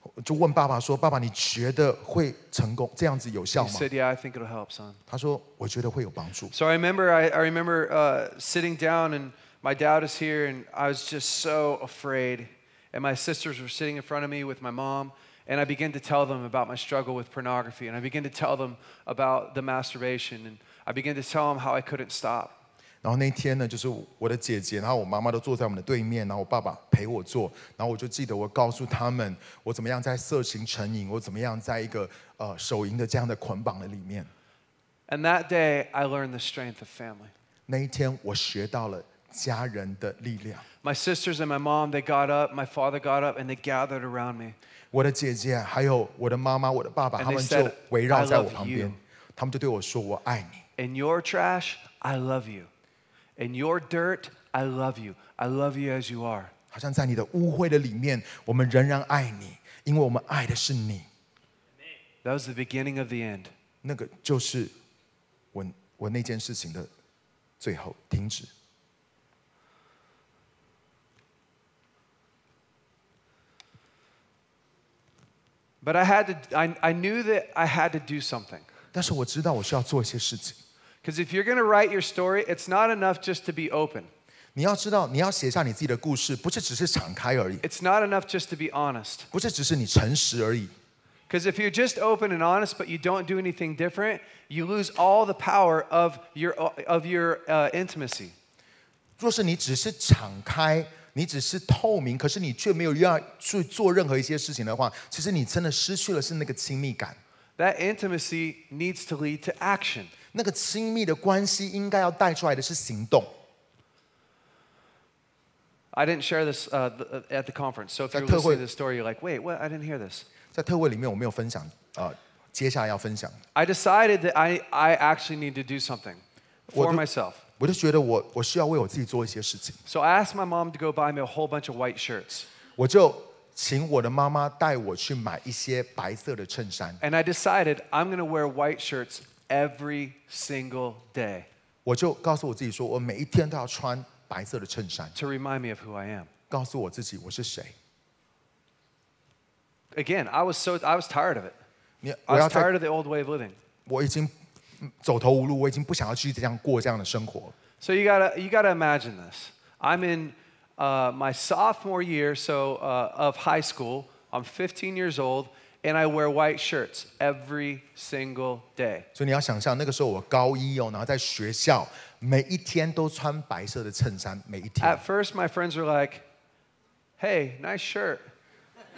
我就问爸爸说：“爸爸，你觉得会成功？这样子有效 He 吗 said, Yeah, I think it'll help, son.？” 他说：“我觉得会有帮助。” So I remember sitting down and my dad was here and I was just so afraid. And my sisters were sitting in front of me with my mom. And I began to tell them about my struggle with pornography. And I began to tell them about the masturbation. And I began to tell them how I couldn't stop. 然后那天呢，就是我的姐姐，然后我妈妈都坐在我们的对面，然后我爸爸陪我坐，然后我就记得我告诉他们，我怎么样在色情成瘾，我怎么样在一个手淫的这样的捆绑的里面。And that day, I learned the strength of family. 那一天我学到了家人的力量。My sisters and my mom, they got up, my father got up, and they gathered around me. 我的姐姐还有我的妈妈、我的爸爸， And 他 they 们 said, 就围绕在我 "I love 旁边 you." 他们就对我说：“我爱你。” In your trash, I love you. In your dirt, I love you. I love you as you are. 好像在你的污秽的里面，我们仍然爱你，因为我们爱的是你。That was the beginning of the end. 那个就是我那件事情的最后停止。But I knew that I had to do something. 但是我知道我需要做一些事情。Because if you're going to write your story, it's not enough just to be open. 你要知道，你要写下你自己的故事，不是只是敞开而已， It's not enough just to be honest. 不是只是你诚实而已。 Because if you're just open and honest, but you don't do anything different, you lose all the power of your intimacy. 若是你只是敞开，你只是透明，可是你却没有要去做任何一些事情的话，其实你真的失去了是那个亲密感。That intimacy needs to lead to action. 那个亲密的关系应该要带出来的是行动。I didn't share this at the conference. So if you're listening to this story, you're like, wait, what? I didn't hear this. 在特会里面我没有分享，接下来要分享。I decided that I actually need to do something for myself. 我就觉得我需要为我自己做一些事情。So I asked my mom to go buy me a whole bunch of white shirts. 我就请我的妈妈带我去买一些白色的衬衫。And I decided I'm going to wear white shirts every single day. 我就告诉我自己说，我每一天都要穿白色的衬衫， to remind me of who I am. 告诉我自己我是谁。Again, I was tired of it. 我 I 要 was tired of the old way of living. 我已经走投无路，我已经不想要继续这样过这样的生活。 So you gotta imagine this. I'm in my sophomore year of high school. I'm 15 years old, and I wear white shirts every single day. 所以你要想象，那个时候我高一哦，然后在学校每一天都穿白色的衬衫，每一天。 At first, my friends were like, "Hey, nice shirt."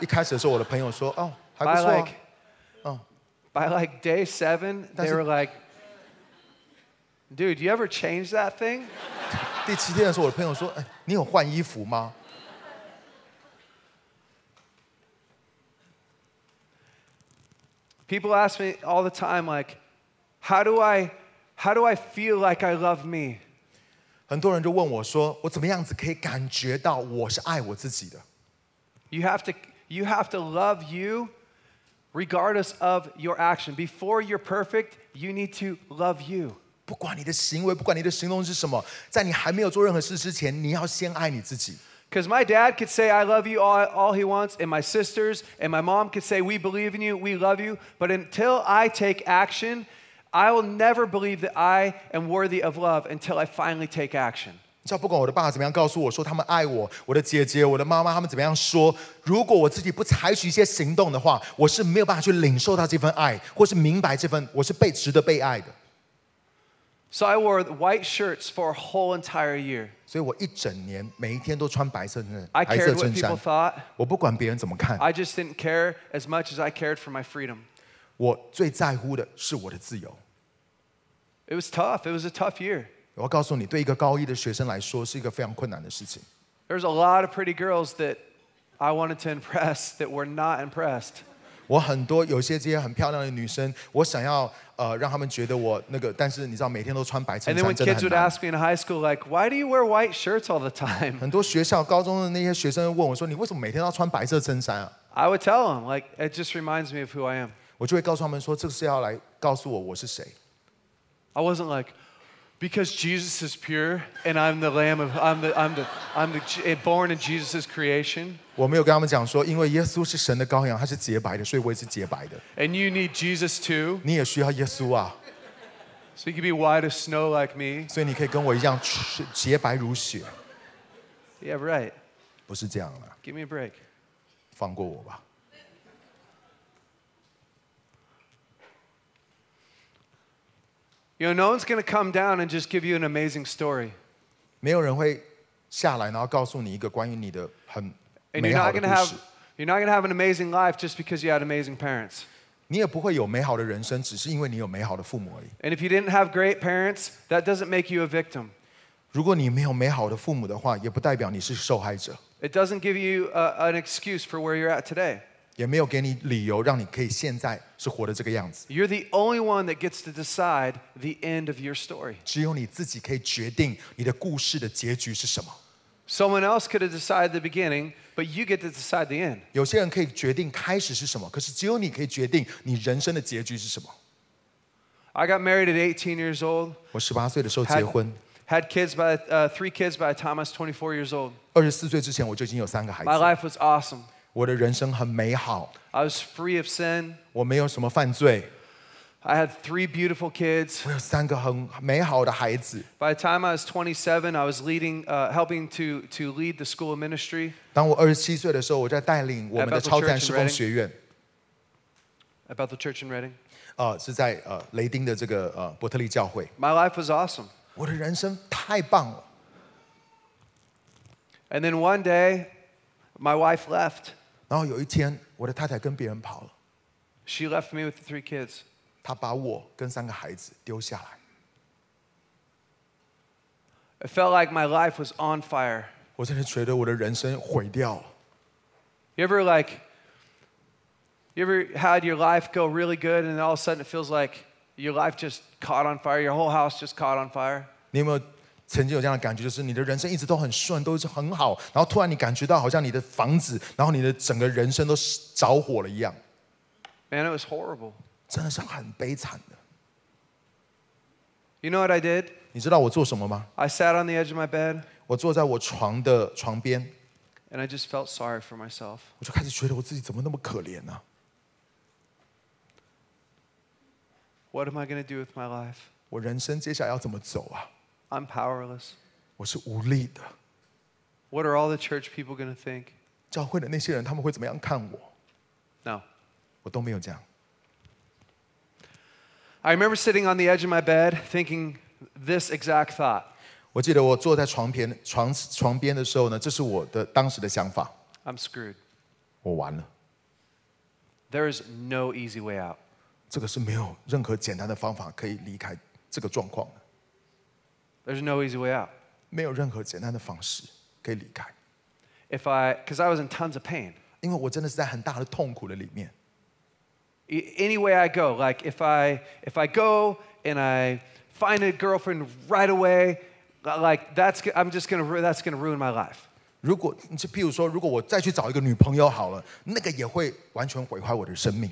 一开始的时候，我的朋友说：“哦，还不 By 错啊。 like by like day 7, they were like, "Dude, you ever change that thing?" 第7天的时候，我的朋友说：“哎，你有换衣服吗？” People ask me all the time, like, how do I feel like I love me? 很多人就问我说：“我怎么样子可以感觉到我是爱我自己的？” You have to love you regardless of your action. Before you're perfect, you need to love you. 不管你的行为，不管你的行动是什么，在你还没有做任何事之前，你要先爱你自己。 Because my dad could say, I love you all he wants, and my sisters and my mom could say, we believe in you, we love you. But until I take action, I will never believe that I am worthy of love until I finally take action. 你知道，不管我的爸怎么样告诉我说他们爱我，我的姐姐、我的妈妈他们怎么样说，如果我自己不采取一些行动的话，我是没有办法去领受到这份爱，或是明白这份我是值得被爱的。 So I wore white shirts for a whole entire year. 所以我一整年每一天都穿白色 I 白色 cared what 衬 people 衫， thought. 我不管别人怎么看， I just didn't care as much as I cared for my freedom. 我最在乎的是我的自由。 It was tough. It was a tough year. 我要告诉你，对一个高一的学生来说，是一个非常困难的事情。 There's a lot of pretty girls that I wanted to impress that were not impressed. 我有些这些很漂亮的女生，我想要让他们觉得我那个，但是你知道，每天都穿白衬 And then 衫 when 真的 kids 很 would 难。 ask me in high school, like, why do you wear white shirts all the time? 很多学校高中的那些学生问我说：“你为什么每天都要穿白色衬衫啊 I would tell them, like, it just reminds me of who I am.？” 我就会告诉他们说：“这是要来告诉我是谁。” I wasn't like, because Jesus is pure and I'm the lamb of, I'm the born in Jesus' creation. 我没有跟他们讲说，因为耶稣是神的羔羊，他是洁白的，所以我也是洁白的。 And you need Jesus too. 你也需要耶稣啊， So you can be white as snow like me. 所以你可以跟我一样洁白如雪， Yeah, right. 不是这样的。 Give me a break. 放过我吧。You know, no one's going to come down and just give you an amazing story. 没有人会下来，然后告诉你一个关于你的很 And 美好的故事。you're not going to have an amazing life just because you had amazing parents. 你也不会有美好的人生，只是因为你有美好的父母而已。And if you didn't have great parents, that doesn't make you a victim. 如果你没有美好的父母的话，也不代表你是受害者， It doesn't give you an excuse for where you're at today. 也没有给你理由让你可以现在是活的这个样子。 You're the only one that gets to decide the end of your story. 只有你自己可以决定你的故事的结局是什么。 Someone else could have decided the beginning, but you get to decide the end. 有些人可以决定开始是什么，可是只有你可以决定你人生的结局是什么。 I got married at 18 years old. 我18岁的时候结婚， Had kids three kids by the time I was 24 years old. 24岁之前我就已经有3个孩 My 子， life was awesome. 我的人生很美好， I was free of sin. 我没有什么犯罪， I had 3 beautiful kids. 我有3个很美好的孩子。 By the time I was 27, I was helping to lead the school of ministry 当我27岁的时候，我在带领我们的超自然施工学院， about the church in Reading. 是在雷丁的这个伯特利教会。 My life was awesome. 我的人生太棒了。 And then one day, my wife left. 然后有一天，我的太太跟别人跑了， She left me with the 3 kids. 她把我跟3个孩子丢下来。 It felt like my life was on fire. 我真的觉得我的人生毁掉了。 You ever had your life go really good and then all of a sudden it feels like your life just caught on fire, your whole house just caught on fire? 你有没有曾经有这样的感觉，就是你的人生一直都很顺，都是很好，然后突然你感觉到好像你的房子，然后你的整个人生都着火了一样， Man, it was horrible. 真的是很悲惨的。 You know what I did? 你知道我做什么吗？ I sat on the edge of my bed 我坐在我床的床边， and I just felt sorry for myself. 我就开始觉得我自己怎么那么可怜呢、What am I going to do with my life? 我人生接下来要怎么走啊？ I'm powerless. 我是无力的。 What are all the church people going to think? 教会的那些人他们会怎么样看我？ No. 我都没有这样。 I remember sitting on the edge of my bed thinking this exact thought. 我记得我坐在床边的时候呢，这是我的当时的想法。 I'm screwed. 我完了， There is no easy way out. 这个是没有任何简单的方法可以离开这个状况的， There's no easy way out. 没有任何简单的方式可以离开， Because I was in tons of pain. 因为我真的是在很大的痛苦的里面。 Any way I go, like if I go and I find a girlfriend right away, like that's gonna ruin my life. 如果就譬如说，如果我再去找一个女朋友好了，那个也会完全毁坏我的生命。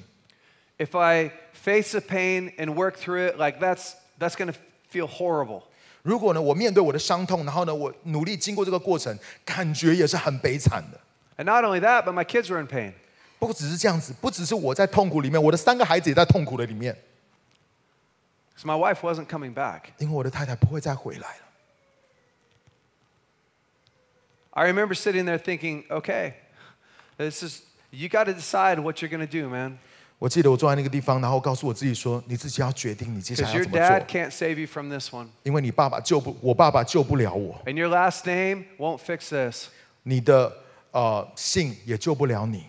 If I face the pain and work through it, like that's gonna feel horrible. 如果呢，我面对我的伤痛，然后呢，我努力经过这个过程，感觉也是很悲惨的。 And not only that, but my kids were in pain. 不只是这样子，不只是我在痛苦里面，我的3个孩子也在痛苦的里面。 So my wife wasn't coming back. 因为我的太太不会再回来了。 I remember sitting there thinking, okay, you got to decide what you're gonna do, man. 我记得我坐在那个地方，然后告诉我自己说：“你自己要决定你接下 Because 来要 your 怎么 dad 做， can't save you from this one. 因为我爸爸救不了我， And your last name won't fix this. 你的姓也救不了你。”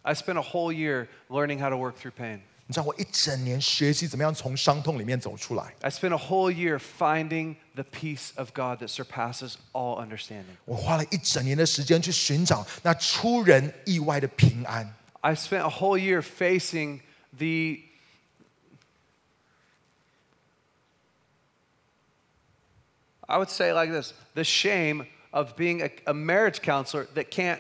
I spent a whole year learning how to work through pain. 你知道我一整年学习怎么样从伤痛里面走出来。 I spent a whole year finding the peace of God that surpasses all understanding. 我花了一整年的时间去寻找那出人意外的平安。 I spent a whole year facing I would say like this, the shame of being a marriage counselor that can't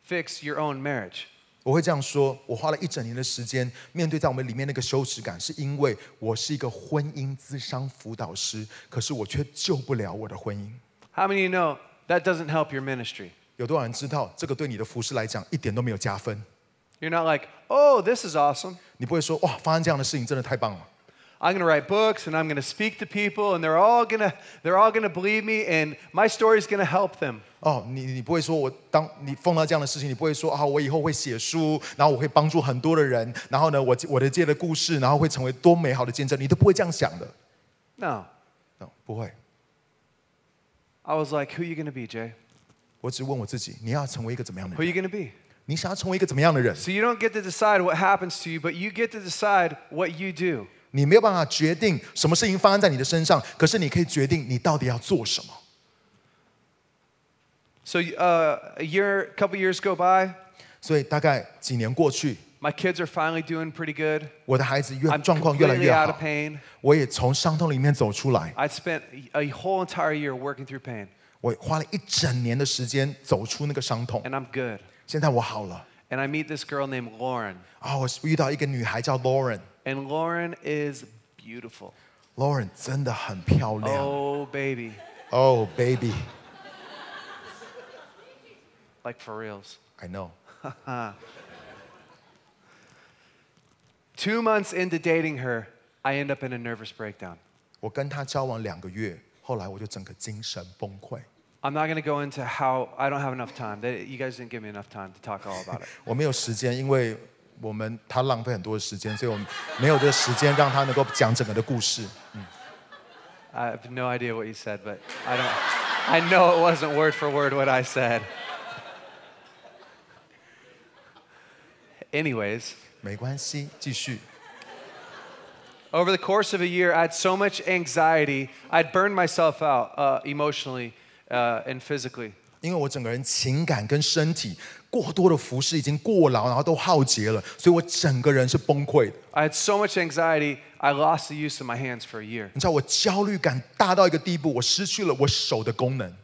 fix your own marriage. 我会这样说，我花了一整年的时间面对在我们里面那个羞耻感，是因为我是一个婚姻咨商辅导师，可是我却救不了我的婚姻。 How many of you know that doesn't help your ministry? 有多少人知道这个对你的服事来讲一点都没有加分？ You're not like, oh, this is awesome. 你不会说哇，发生这样的事情真的太棒了。 I'm going to write books and I'm going to speak to people and they're all going to believe me and my story is going to help them. 哦，你不会说当你碰到这样的事情，你不会说啊，我以后会写书，然后我会帮助很多的人，然后呢，我的这个故事，然后会成为多美好的见证，你都不会这样想的。No. No， 不会。 I was like, who are you going to be, Jay? 我只问我自己，你要成为一个怎么样的 Who are 人？ you going to be? 你想要成为一个怎么样的人？ So you don't get to decide what happens to you, but you get to decide what you do. 你没有办法决定什么事情发生在你的身上，可是你可以决定你到底要做什么。 So a couple years go by. 所以大概几年过去， My kids are finally doing pretty good. 我的孩子 I'm 状况越来 completely 越 out 好 of，pain. 我也从伤痛里面走出来。 I'd spent a whole entire year working through pain, 我花了1整年的时间走出那个伤痛， and I'm good. 现在我好了。 And I meet this girl named Lauren. 我遇到一个女孩叫 Lauren， And Lauren is beautiful. Lauren 真的很漂亮。 Oh, baby. Oh baby， Like for reals. I know。 2 months into dating her, I end up in a nervous breakdown. 我跟她交往2个月，后来我就整个精神崩溃。 I'm not going to go into how I don't have enough time. You guys didn't give me enough time to talk all about it. 我没有时间，因为她浪费很多的时间，所以我们没有这个时间让她能够讲整个的故事。 I have no idea what you said, but I know it wasn't word for word what I said. Anyways, 没关系，继续。 over the course of a year, I had so much anxiety. I'd burned myself out emotionally and physically. 因为我整个人情感跟身体过多的服侍已经过劳，然后都耗竭了，所以我整个人是崩溃的。 I had so much anxiety, I lost the use of my hands for a year. 你知道我焦虑感大到一个地步，我失去了我手的功能。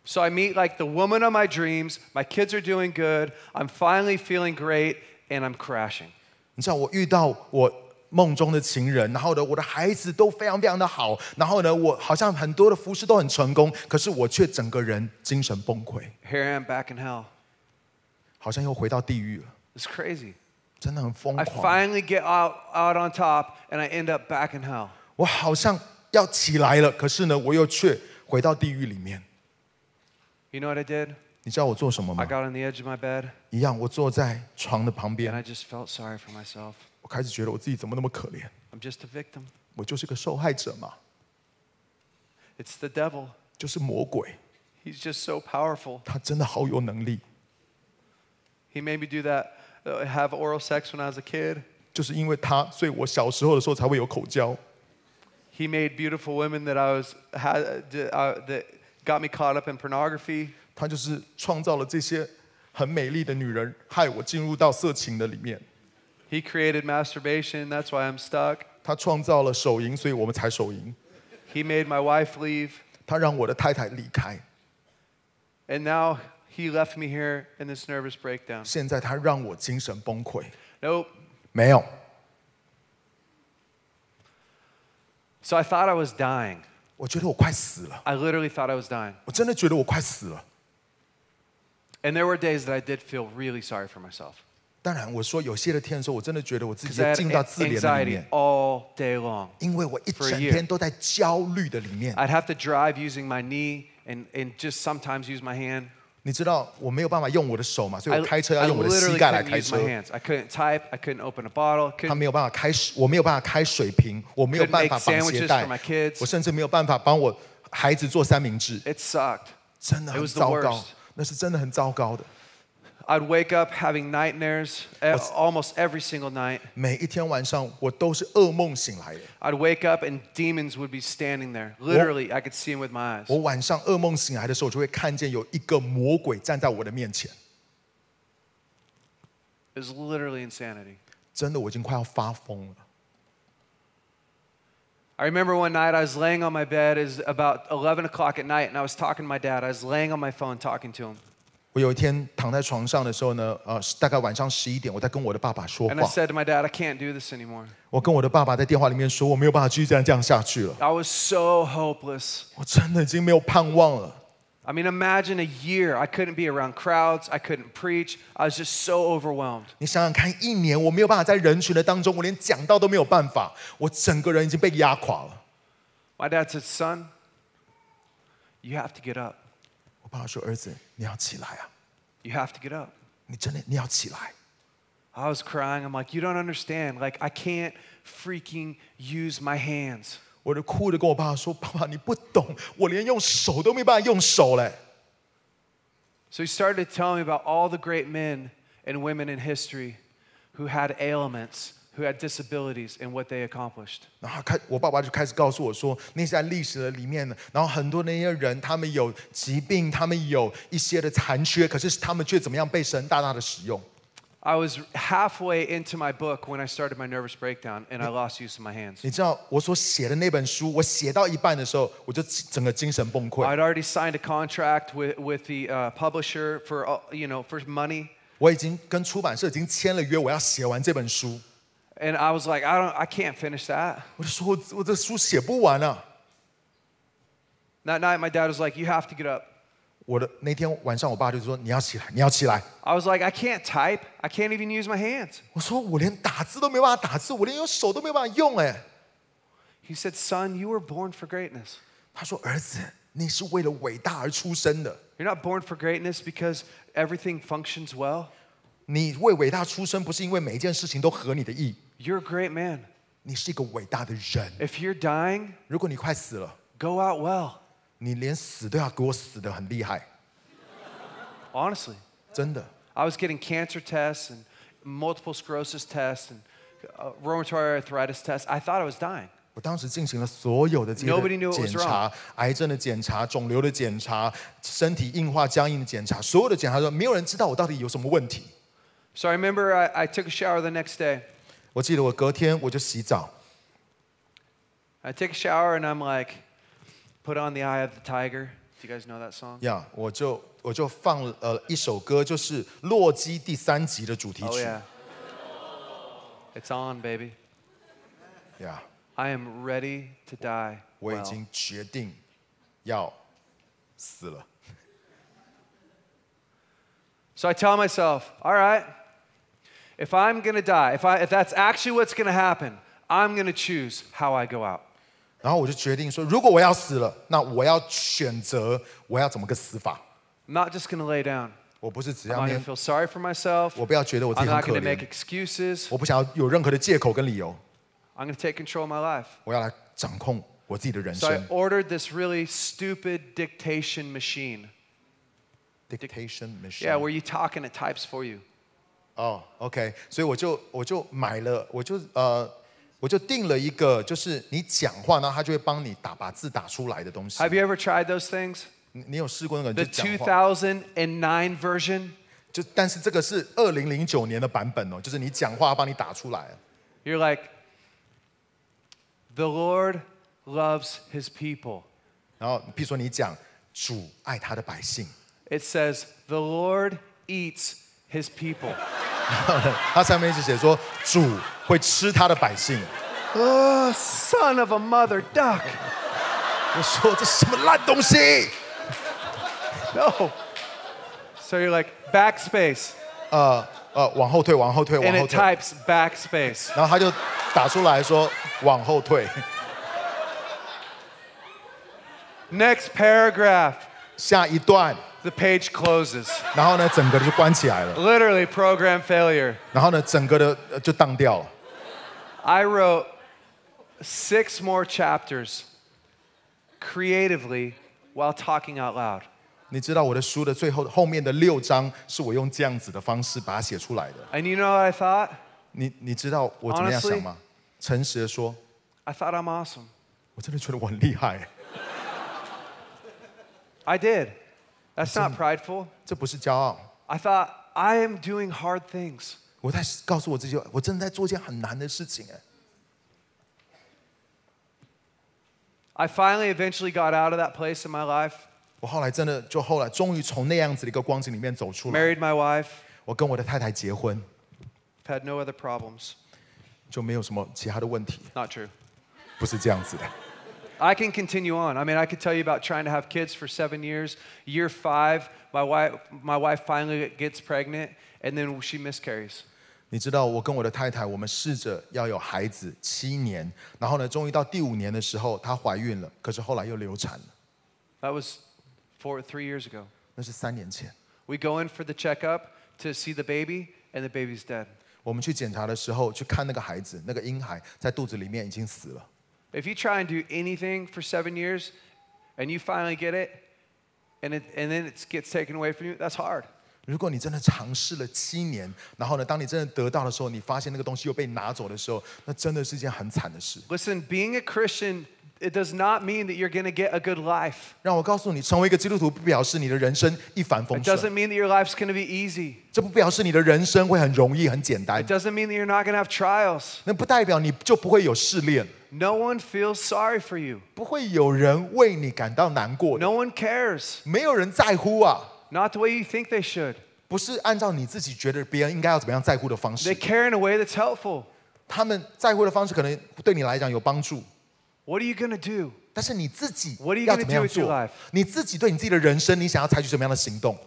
So I meet like the woman of my dreams. My kids are doing good. I'm finally feeling great, and I'm crashing. 你知道我遇到我梦中的情人，然后呢，我的孩子都非常非常的好，然后呢，我好像很多的服侍都很成功，可是我却整个人精神崩溃， Here I am back in hell. 好像又回到地狱了， It's crazy. 真的很疯 I 狂。 finally get out on top, and I end up back in hell. 我好像要起来了，可是呢，我又却回到地狱里面。 You know what I did? 你知道我做什么 I 吗？ got on the edge of my bed, 一样，我坐在床的旁 and 边， I just felt sorry for myself. 我开始觉得我自己怎么那么可怜， I'm just a victim. 我就是个受害者嘛， It's the devil. 就是魔鬼， He's just so powerful. 他真的好有能力。 He made me do that, have oral sex when I was a kid. 就是因为他，所以我小时候的时候才会有口交。 He made beautiful women that got me caught up in pornography. 他就是创造了这些很美丽的女人，害我进入到色情的里面。 He created masturbation. That's why I'm stuck. 他创造了手淫，所以我们才手淫。 He made my wife leave. 他让我的太太离开， And now he left me here in this nervous breakdown. 现在他让我精神崩溃。 Nope. 没有， So I thought I was dying. 我觉得我快死了， I literally thought I was dying. 我真的觉得我快死了。 And there were days that I did feel really sorry for myself. 当然，我说有些的天的时候，我真的觉得我自 Because 己 I 进 had 入到自怜的里 anxiety 面， all day long. 因为我一 for a 整 year. 天都在焦虑的里面。 I'd have to drive using my knee and just sometimes use my hand. 你知道我没有办法用我的手嘛，所以 I 我开车要用我的 literally 膝盖来 couldn't 开 use 车 my。hands. I couldn't type. I couldn't open a bottle. 他 Couldn't, 没有办法开，我没有办法开水瓶，我没有 couldn't 办 make 法绑鞋 sandwiches 带 for my，kids. 我甚至没有办法帮我孩子做三明治， It sucked. 真的 It 很 was the 糟糕 worst.，那是真的很糟糕的。 I'd wake up having nightmares almost every single night. 每一天晚上我都是噩梦醒来的， I'd wake up and demons would be standing there. Literally, I could see them with my eyes. 我晚上噩梦醒来的时候，我就会看见有一个魔鬼站在我的面前， It was literally insanity. 真的我已经快要发疯了。 I remember one night I was laying on my bed. It was about 11 o'clock at night, and I was talking to my dad. I was laying on my phone talking to him. 我有一天躺在床上的时候呢，大概晚上11点，我在跟我的爸爸说 And I 话。 said to my dad, I can't do this anymore. 我跟我的爸爸在电话里面说，我没有办法继续这样下去了， I was so hopeless. 我真的已经没有盼望了。 I mean, imagine a year. I couldn't be around crowds. I couldn't preach. I was just so overwhelmed. 你想想看，一年我没有办法在人群的当中，我连讲道都没有办法，我整个人已经被压垮了。 My dad said, son, you have to get up. 我爸爸说：“儿子，你要起来啊！ You have to get up. 你真的你要起来。” I was crying. I'm like, you don't understand. Like, I can't freaking use my hands. 我就哭着跟我爸说：“爸爸，你不懂，我连用手都没办法用手嘞。” So he started to tell me about all the great men and women in history who had ailments, who had disabilities, and what they accomplished. 然后我爸爸就开始告诉我说，那些在历史的里面呢，然后很多那些人，他们有疾病，他们有一些的残缺，可是他们却怎么样被神大大的使用。I was halfway into my book when I started my nervous breakdown, and I lost use of my hands. 你知道我所写的那本书，我写到一半的时候，我就整个精神崩溃。I'd already signed a contract with the publisher for for money. 我已经跟出版社已经签了约，我要写完这本书。And I was like, I can't finish that. 我就说我这书写不完啊。That night, my dad was like, you have to get up. 那天晚上，我爸就说你要起来，你要起来。I was like, I can't type. I can't even use my hands. 我说我连打字都没办法打字，我连用手都没办法用哎。He said, son, you were born for greatness. 他说儿子，你是为了伟大而出生的。You're not born for greatness because everything functions well. 你为伟大出生，不是因为每一件事情都合你的意。You're a great man. 你是一个伟大的人。If you're dying, 如果你快死了， go out well. 你连死都要给我死得很厉害。Honestly. 真的。I was getting cancer tests and multiple sclerosis tests and rheumatoid arthritis tests. I thought I was dying. 我当时进行了所有的这些检查，癌症的检查、肿瘤的检查、身体硬化僵硬的检查，所有的检查都没有人知道我到底有什么问题。So I remember I took a shower the next day. 我记得我隔天我就洗澡。I take a shower and I'm like, put on the Eye of the Tiger. Do you guys know that song? Yeah, 我就放一首歌，就是《洛基》第3集的主题曲。Oh yeah. It's on, baby. Yeah. I am ready to die. 我已经决定要死了。So I tell myself, all right, if I'm going to die, if that's actually what's going to happen, I'm going to choose how I go out. 然后我就决定说，如果我要死了，那我要选择我要怎么个死法。I'm not just going to lay down. 我不是只 I'm 要 not going to feel sorry for myself. 我不要觉得我自 I'm 己很 not 可 going to make 怜， excuses. 我不想要有任何的借口跟理由， I'm going to take control of my life. 我要来掌控我自己的人 So I 生。 ordered this really stupid dictation machine. Dictation machine. Yeah, where you talk and it types for you. 哦 ，OK， 所以我就买了，我就订了一个，就是你讲话，然后它就会帮你把字打出来的东西。 Have you ever tried those things? 你有试过那个？ The 你就讲话。2009 version? 但是这个是2009年的版本哦，就是你讲话帮你打出来。 You're like, the Lord loves his people. 然后，譬如说你讲主爱他的百姓， It says, the Lord eats his people. 它上面一直写说主会吃他的百姓。 Son of a mother duck. 我说这什么烂东西？ No. So you're like, backspace. 往后退，往后退， And 往后 it 退。 types backspace. 然后他就打出来说往后退。 Next paragraph. 下一段， The page closes. 然后呢，整个就关起来了。 Literally program failure. 然后呢，整个的就当掉了。 I wrote 6 more chapters creatively while talking out loud. 你知道我的书的后面的6章是我用这样子的方式把它写出来的。 And you know what I thought? 你知道我怎么样想吗？诚实的说， I thought I'm awesome. 我真的觉得我很厉害。 I did. That's not prideful. 这不是骄傲， I thought I am doing hard things. 我在告诉我自己，我真的在做一件很难的事情哎。 I finally eventually got out of that place in my life. 我后来真的后来终于从那样子的一个光景里面走出来。 Married my wife. 我跟我的太太结婚， Had no other problems. 就没有什么其他的问题， Not true. 不是这样子的。 I can continue on. I mean, I could tell you about trying to have kids for 7 years. Year 5, my wife finally gets pregnant, and then she miscarries. 你知道，我跟我的太太，我们试着要有孩子7年，然后呢，终于到第5年的时候，她怀孕了，可是后来又流产了。 That was 3 years ago. 那是3年前。 We go in for the checkup to see the baby, and the baby's dead. 我们去检查的时候，去看那个孩子，那个婴孩在肚子里面已经死了。If you try and do anything for 7 years, and you finally get it, and then it gets taken away from you, that's hard. 如果你真的尝试了7年，然后呢，当你真的得到的时候，你发现那个东西又被拿走的时候，那真的是一件很惨的事。Listen, being a Christian, it does not mean that you're going to get a good life. 让我告诉你，成为一个基督徒不表示你的人生一帆风 It 顺， doesn't mean that your life's going to be easy. 这不表示你的人生会很容易、很简单 It，doesn't mean that you're not going to have trials. 那不代表你就不会有试炼， No one feels sorry for you. 不会有人为你感到难过的， No one cares. 没有人在乎啊， Not the way you think they should. 不是按照你自己觉得别人应该要怎么样在乎的方 They 式， care in a way that's helpful. 他们在乎的方式可能对你来讲有帮助， What are you going to do? 但是你自己 What are you 要 gonna 怎么样 do with your 做 life？ 你自己对你自己的人生，你想要采取什么样的行动？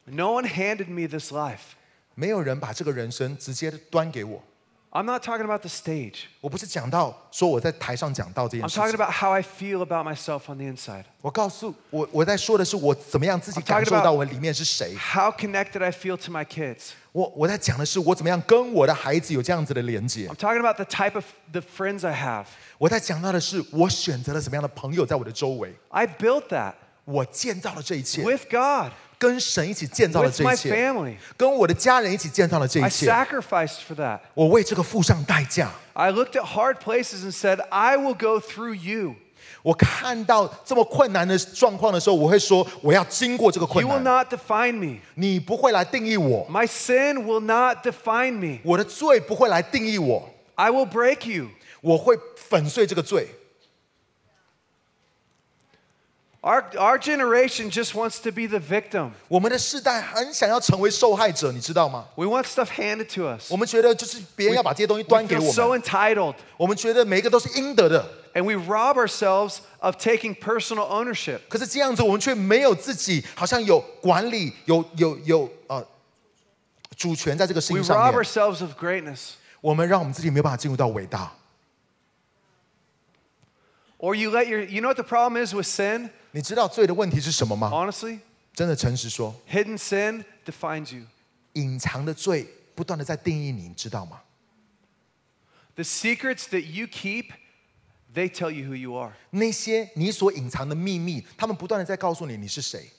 No one handed me this life. 没有人把这个人生直接端给我。 I'm not talking about the stage. 我不是讲到说我在台上讲到这件 I'm 事 talking 情， about how I feel about myself on the inside. 我告诉我在说的是我怎么样自己 I'm talking 感受到我里面是谁。 How connected I feel to my kids. 我在讲的是我怎么样跟我的孩子有这样子的连接。 I'm talking about the type of the friends I have. 我在讲到的是我选择了什么样的朋友在我的周围， I built that 我建造了这一切， with God, 跟神一起建造了 with 这 my 一切， family. 跟我的家人一起建造了这 I 一切。 sacrificed for that. 我为这个付上代价。 I looked at hard places and said, I will go through you. 我看到这么困难的状况的时候，我会说我要经过这个困 You will 难。 not define me. 你不会来定义我， My sin will not define me. 我的罪不会来定义我， I will break you. 我会粉碎这个罪。 Our generation just wants to be the victim. 我们的世代很想要成为受害者，你知道吗？ We want stuff handed to us. 我们觉得就是别人要把这些东西 We 端给 feel 我 so 们， entitled. 我们觉得每一个都是应得的。 And we rob ourselves of taking personal ownership. 可是这样子，我们却没有自己好像有管理、有主权在这个事 We 情上 rob 面。 ourselves of greatness. 我们让我们自己没有办法进入到伟大。 Or you know what the problem is with sin? 你知道罪的问题是什么吗？ Honestly, 真的诚实说， hidden sin defines you. 隐藏的罪不断的在定义你，你知道吗？ The secrets that you keep, they tell you who you are. 那些你所隐藏的秘密，他们不断的在告诉你你是谁。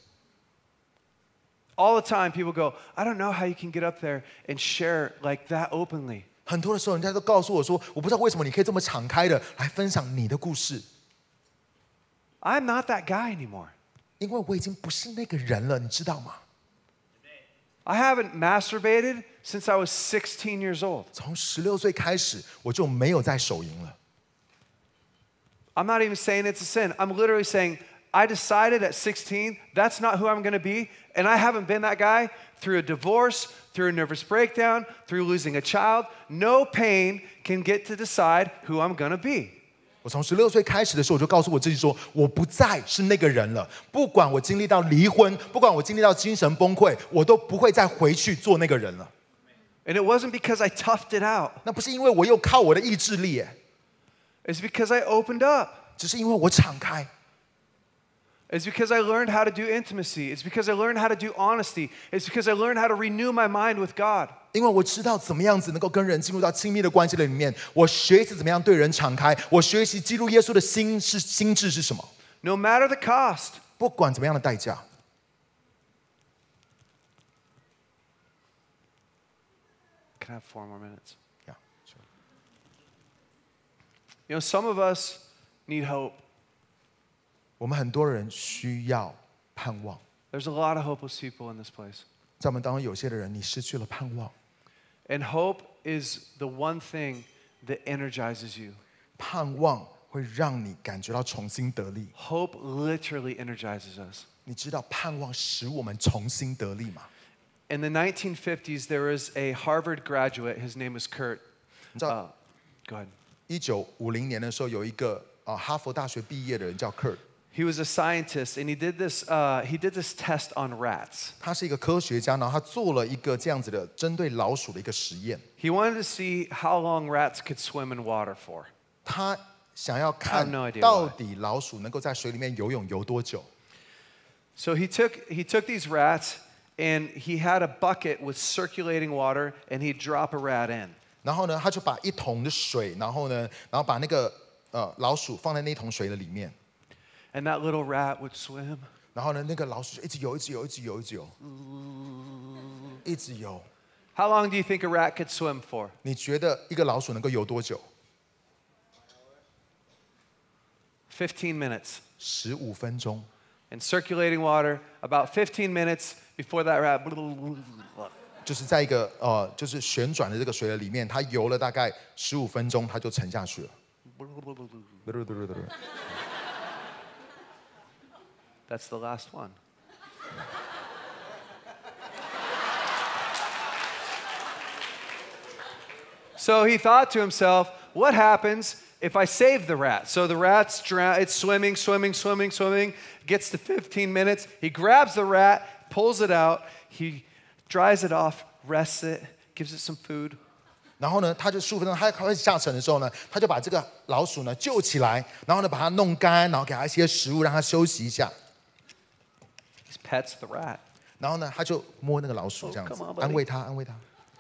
All the time, people go, I don't know how you can get up there and share like that openly. 很多的时候，人家都告诉我说，我不知道为什么你可以这么敞开的来分享你的故事， I'm not that guy anymore. 因为我已经不是那个人了，你知道吗？ I haven't masturbated since I was 16 years old. 从16岁开始，我就没有再手淫了。 I'm not even saying it's a sin. I'm literally saying I decided at 16 that's not who I'm going to be, and I haven't been that guy through a divorce, through a nervous breakdown, through losing a child. No pain can get to decide who I'm going to be. 我从16岁开始的时候，我就告诉我自己说，我不再是那个人了。不管我经历到离婚，不管我经历到精神崩溃，我都不会再回去做那个人了。 And it wasn't because I toughed it out. 那不是因为我又靠我的意志力， It's because I opened up. 只是因为我敞开。 It's because I learned how to do intimacy. It's because I learned how to do honesty. It's because I learned how to renew my mind with God. 因为我知道怎么样子能够跟人进入到亲密的关系里面，我学习怎么样对人敞开，我学习基督耶稣的心智是什么， No matter the cost. 不管怎么样的代价。 Can I have 4 more minutes? Yeah, sure. You know, some of us need hope. 我们很多人需要盼望， There's a lot of hopeless people in this place. 在我们当中有些的人，你失去了盼望。 And hope is the one thing that energizes you. 盼望会让你感觉到重新得力。 Hope literally energizes us. 你知道盼望使我们重新得力吗？ In the 1950s, there was a Harvard graduate. His name was Kurt. 你知道 Go ahead. 1950年的时候，有一个哈佛大学毕业的人叫 Kurt， He was a scientist, and he did this test on rats. 他是一个科学家，然后他做了一个这样子的针对老鼠的一个实验。 He wanted to see how long rats could swim in water for. 他想要看 I have no idea 到底老鼠能够在水里面游泳游多久。 So he took these rats, and he had a bucket with circulating water, and he'd drop a rat in. 然后呢，他就把1桶的水，然后把那个老鼠放在那桶水的里面， And that little rat would swim. 然后呢，那个老鼠就一直游，一直游，一直游，一直游，一直游。 How long do you think a rat could swim for? 你觉得一个老鼠能够游多久15 minutes. ？15分钟。 In circulating water, about 15 minutes before that rat. 就是在一个就是旋转的这个水的里面，它游了大概15分钟，它就沉下去了。That's the last one. So he thought to himself, what happens if I save the rat? So the rat's it's swimming, swimming, swimming, swimming, gets to 15 minutes. He grabs the rat, pulls it out, he dries it off, rests it, gives it some food. 然后呢，他就15分钟，他开始下沉的时候呢，他就把这个老鼠呢救起来，然后呢把它弄干，然后给它一些食物，让它休息一下。He pets the rat. 然后呢，他就摸那个老鼠这样子， come on, buddy. 安慰它，安慰它，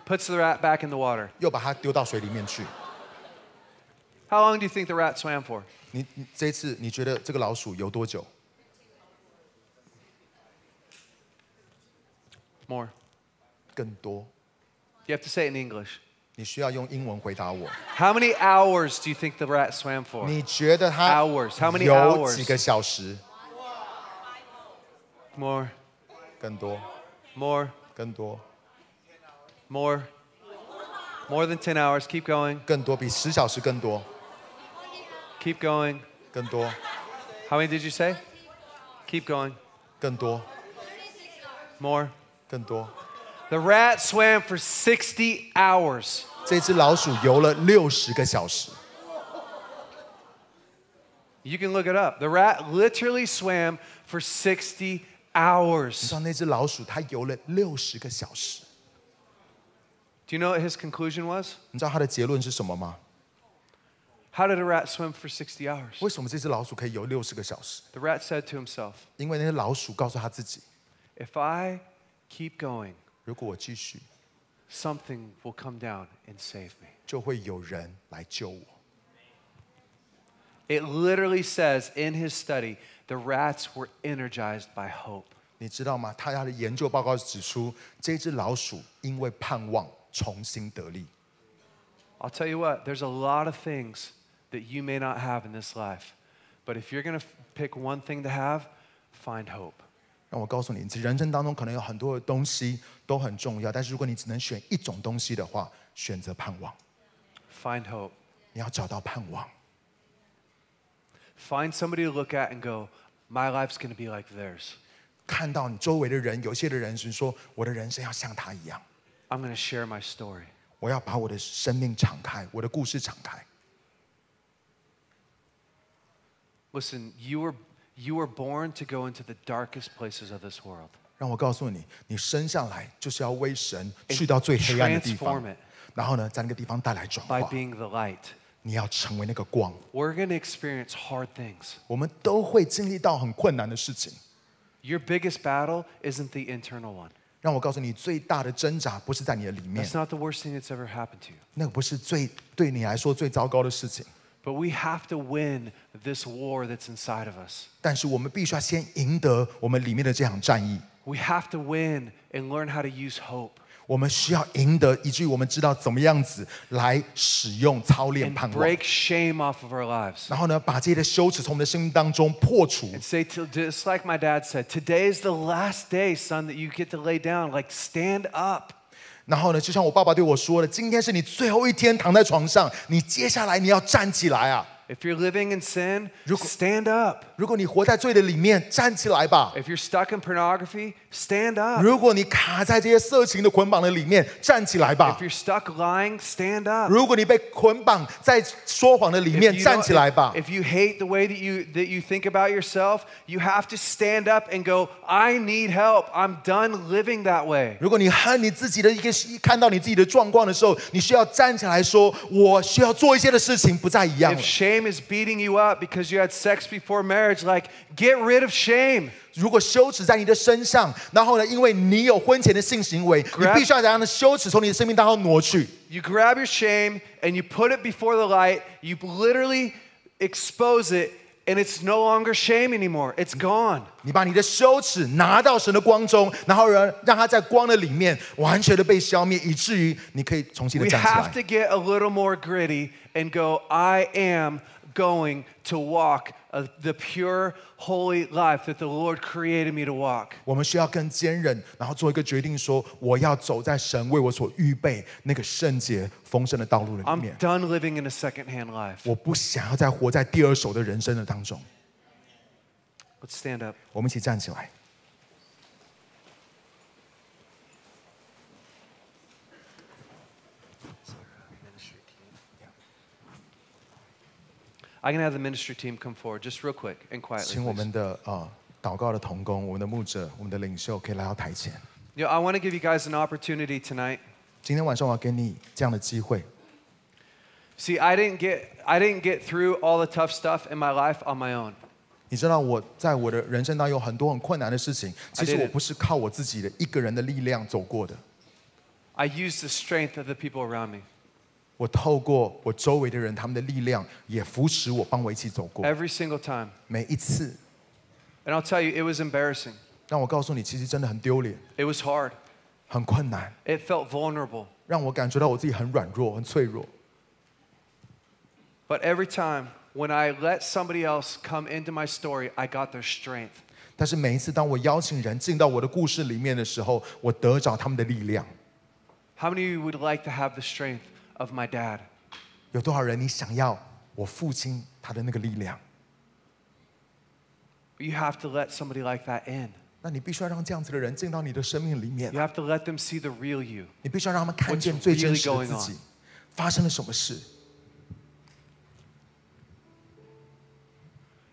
Puts the rat back in the water. 又把它丢到水里面去。 How long do you think the rat swam for? 你这一次你觉得这个老鼠游多久？ More. 更多。 You have to say it in English. 你需要用英文回答我。 How many hours do you think the rat swam for? 你觉得它 Hours. How many 游 hours? 几个小时？ More. 更多， More. 更多， More. More than 10 hours. Keep going. 更多，比10小时更多， Keep going. 更多， How many did you say? Keep going. 更多， More. 更多。 The rat swam for 60 hours. 这只老鼠游了60个小时。 You can look it up. The rat literally swam for 60你 hours. 知道那只老鼠它游了60个小时。 Do you know what his conclusion was? 你知道它的结论是什么吗？ How did a rat swim for 60 hours? 为什么这只老鼠可以游60个小时？ The rat said to himself, 因为那只老鼠告诉他自己， if I keep going, 如果我继续， something will come down and save me. 就会有人来救我。 It literally says in his study, the rats were energized by hope. 你知道吗？他的研究报告指出，这只老鼠因为盼望重新得力。 I'll tell you what, there's a lot of things that you may not have in this life. But if you're going to pick one thing to have, find hope. 让我告诉你，人生当中可能有很多的东西都很重要，但是如果你只能选一种东西的话，选择盼望。 Find hope. 你要找到盼望， Find somebody to look at and go, my life's going to be like theirs. 看到你周围的人，有些的人是说，我的人生要像他一样， I'm going to share my story. 我要把我的生命敞开，我的故事敞开。 Listen, you were born to go into the darkest places of this world. 让我告诉你，你生下来就是要为神去到最黑暗的地方 Transform it 然后呢，在那个地方带来转 by 化。 being the light. 你要成为那个光。 We're going to experience hard things. 我们都会经历到很困难的事情。 Your biggest battle isn't the internal one. 让我告诉你，最大的挣扎不是在你的里面 That's，not the worst thing that's ever happened to you. 那个不是对你来说最糟糕的事情。 But we have to win this war that's inside of us. 但是我们必须要先赢得我们里面的这场战役。 We have to win and learn how to use hope 我们需要赢得，以至于我们知道怎么样子来使用、操练 and 盼望。 break shame off of our lives. 然后呢，把这些的羞耻从我们的生命当中破除。 And say, just like my dad said, today is the last day, son, that you get to lay down. Like, stand up. 然后呢，就像我爸爸对我说的，今天是你最后一天躺在床上，你接下来你要站起来啊！ If you're living in sin, 如果- stand up. 如果你活在罪的里面，站起来吧； If you're stuck in pornography, stand up. 如果你卡在这些色情的捆绑的里面，站起来吧 If you're stuck lying, stand up. 如果你被捆绑在说谎的里 If 面， you 站 don't- 起来吧 if you hate the way that you think about yourself, you have to stand up and go, I need help. I'm done living that way. 如果你恨你自己的看到你自己的状况的时候，你需要站起来说：“我需要做一些的事情，不再一样了。” If shame is beating you up because you had sex before marriage, like, get rid of shame. 如果羞耻在你的身上，然后呢，因为你有婚前的性行为，你必须要将那羞耻从你的生命当中挪去。 You grab your shame and you put it before the light. You literally expose it, and it's no longer shame anymore. It's gone. 你把你的羞耻拿到神的光中，然后让它在光的里面完全的被消灭，以至于你可以重新的 We 站起 have 来。 to get a little more gritty and go, I am going to walk the pure, holy life that the Lord created me to walk. 我们需要更坚韧，然后做一个决定说，我要走在神为我所预备那个圣洁丰盛的道路里 I'm 面。 done living in a secondhand life. 我不想要再活在第二手的人生的当中。 Let's stand up. 我们一起站起来。 I can have the ministry team come forward just real quick and quietly. 请我 please. 们的祷告的同工、我们的牧者、我们的领袖可以来到台前。 You know, I want to give you guys an opportunity tonight. 今天晚上我要给你这样的机会。 See, I didn't get through all the tough stuff in my life on my own. 你知道我在我的人生当中有很多很困难的事情，其实 I didn't. 我不是靠我自己的一个人的力量走过的， I used the strength of the people around me. 我透过我周围的人他们的力量，也扶持我，帮我一起走过。 Every single time. 每一次， And I'll tell you, it was embarrassing. 让我告诉你，其实真的很丢脸， It was hard. 很困难， It felt vulnerable. 让我感觉到我自己很软弱、很脆弱。 But every time when I let somebody else come into my story, I got their strength. 但是每一次当我邀请人进到我的故事里面的时候，我得着他们的力量。 How many of you would like to have the strength of my dad? 有多少人你想要我父亲他的那个力量？ You have to let somebody like that in. 那你必须要让这样子的人进到你的生命里面 You。have to let them see the real you. 你必须要让他们看见 What's 最真 really 实的 going 自 on? 己，发生了什么事。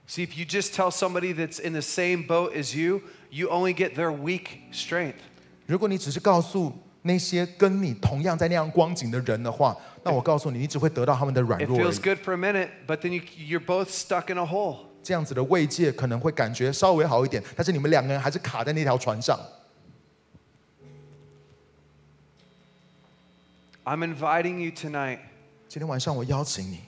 See, if you just tell somebody that's in the same boat as you, you only get their weak strength. 如果你只是告诉那些跟你同样在那样光景的人的话，那我告诉你，你只会得到他们的软 It 弱而 feels 已。 good for a minute, but then you're both stuck in a hole. 这样子的慰藉可能会感觉稍微好一点，但是你们两个人还是卡在那条船上。 I'm inviting you tonight. 今天晚上我邀请你，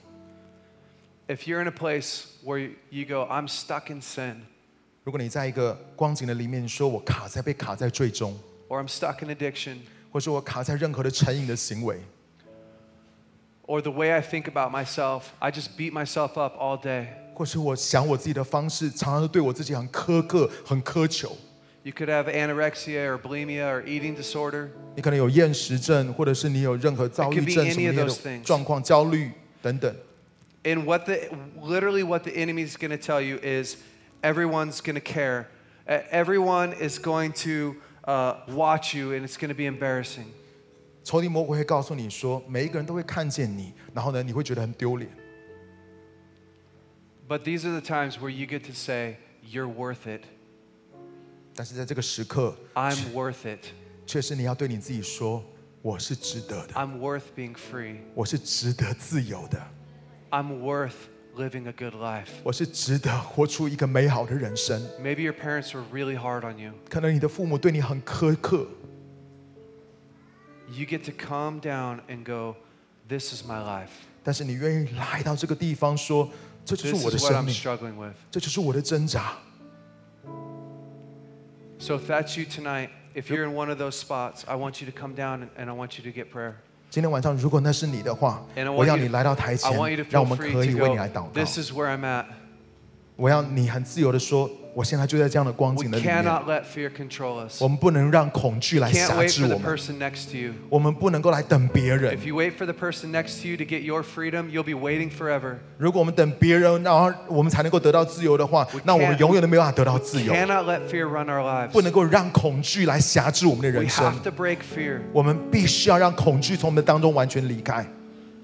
If you're in a place where you go, I'm stuck in sin, 如果你在一个光景的里面，你说我被卡在罪中， or I'm stuck in addiction, 或者我卡在任何的成瘾的行为， or the way I think about myself, I just beat myself up all day. 或是我想我自己的方式，常常对我自己很苛刻、很苛求。 You could have anorexia or bulimia or eating disorder. 你可能有厌食症，或者是你有任何躁郁 It could be 症 any 什么 of 的 those things. 状况、焦虑等等。 And literally what the enemy is going to tell you is everyone's going to care. Everyone is going to watch you, and it's going to be embarrassing. 仇敌魔鬼会告诉你说，每一个人都会看见你，然后呢，你会觉得很丢脸。 But these are the times where you get to say, you're worth it. 但是在这个时刻， I'm worth it. 却是你要对你自己说，我是值得的， I'm worth being free. 我是值得自由的， I'm worth living a good life. 我是值得活出一个美好的人生。 Maybe your parents were really hard on you. 可能你的父母对你很苛刻， You get to calm down and go, this is my life. 但是你愿意来到这个地方说，这就是 This 我的 is what 生 I'm 命， struggling with. 这就是我的挣扎。 So if that's you tonight, if you're in one of those spots, I want you to come down and I want you to get prayer. 今天晚上，如果那是你的话 And I，我 want 要 you 你来到台 I 前 want you to，让 feel 我们 free 可以 to 为你 go, 来祷告。 this is where I'm at. 我要你很自由的说，我现在就在这样的光 We 景的里面。 cannot let fear control us. 我们不能让恐惧来 Can't 辖 wait 制 for 我 the 们， person next to you. 我们不能够来等别人 If。you wait for the person next to you to get your freedom, you'll be waiting forever. 如果我们等别人，然后我们才能够得到自由的话，那我们永远都没有办法得到自由。 Cannot let fear run our lives. 不能够让恐惧来辖制我们的 We 人生 have。to break fear. 我们必须要让恐惧从我们的当中完全离开。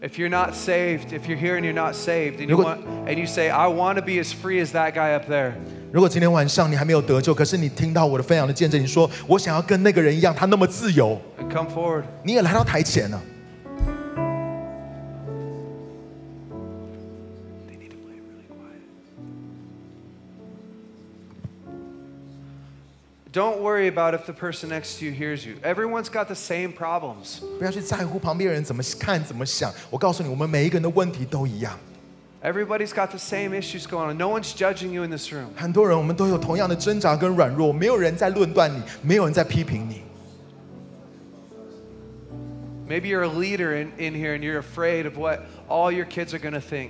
If you're not saved, if you're here and you're not saved, and 如果- you say, I want to be as free as that guy up there. 如果今天晚上你还没有得救，可是你听到我的分享的见证，你说我想要跟那个人一样，他那么自由， And come forward. 你也来到台前了。 They need to play really quiet. Don't worry about if the person next to you hears you. Everyone's got the same problems. 不要去在乎旁边人怎么看、怎么想。我告诉你，我们每一个人的问题都一样。Everybody's got the same issues going on. No one's judging you in this room. 很多人我们都有同样的挣扎跟软弱，没有人在论断你，没有人在批评你。Maybe you're a leader in here and you're afraid of what all your kids are going to think.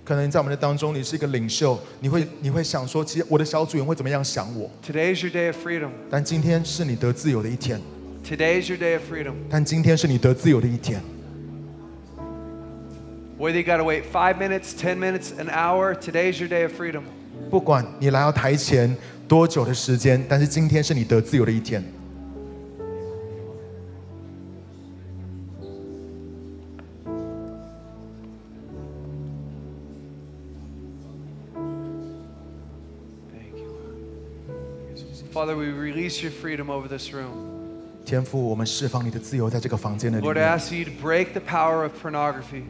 可能在我们的当中，你是一个领袖，你会想说，其实我的小组员会怎么样想我？ Today's your day of freedom. 但今天是你得自由的一天。 Today's your day of freedom. 但今天是你得自由的一天。 Whether you got to wait 5 minutes, 10 minutes, an hour, today's your day of freedom. 不管你来到台前多久的时间，但是今天是你得自由的一天。Father, we release your freedom over this room. 天父，我们释放你的自由在这个房间的里 Lord, I 面。 ask you to break the power of pornography.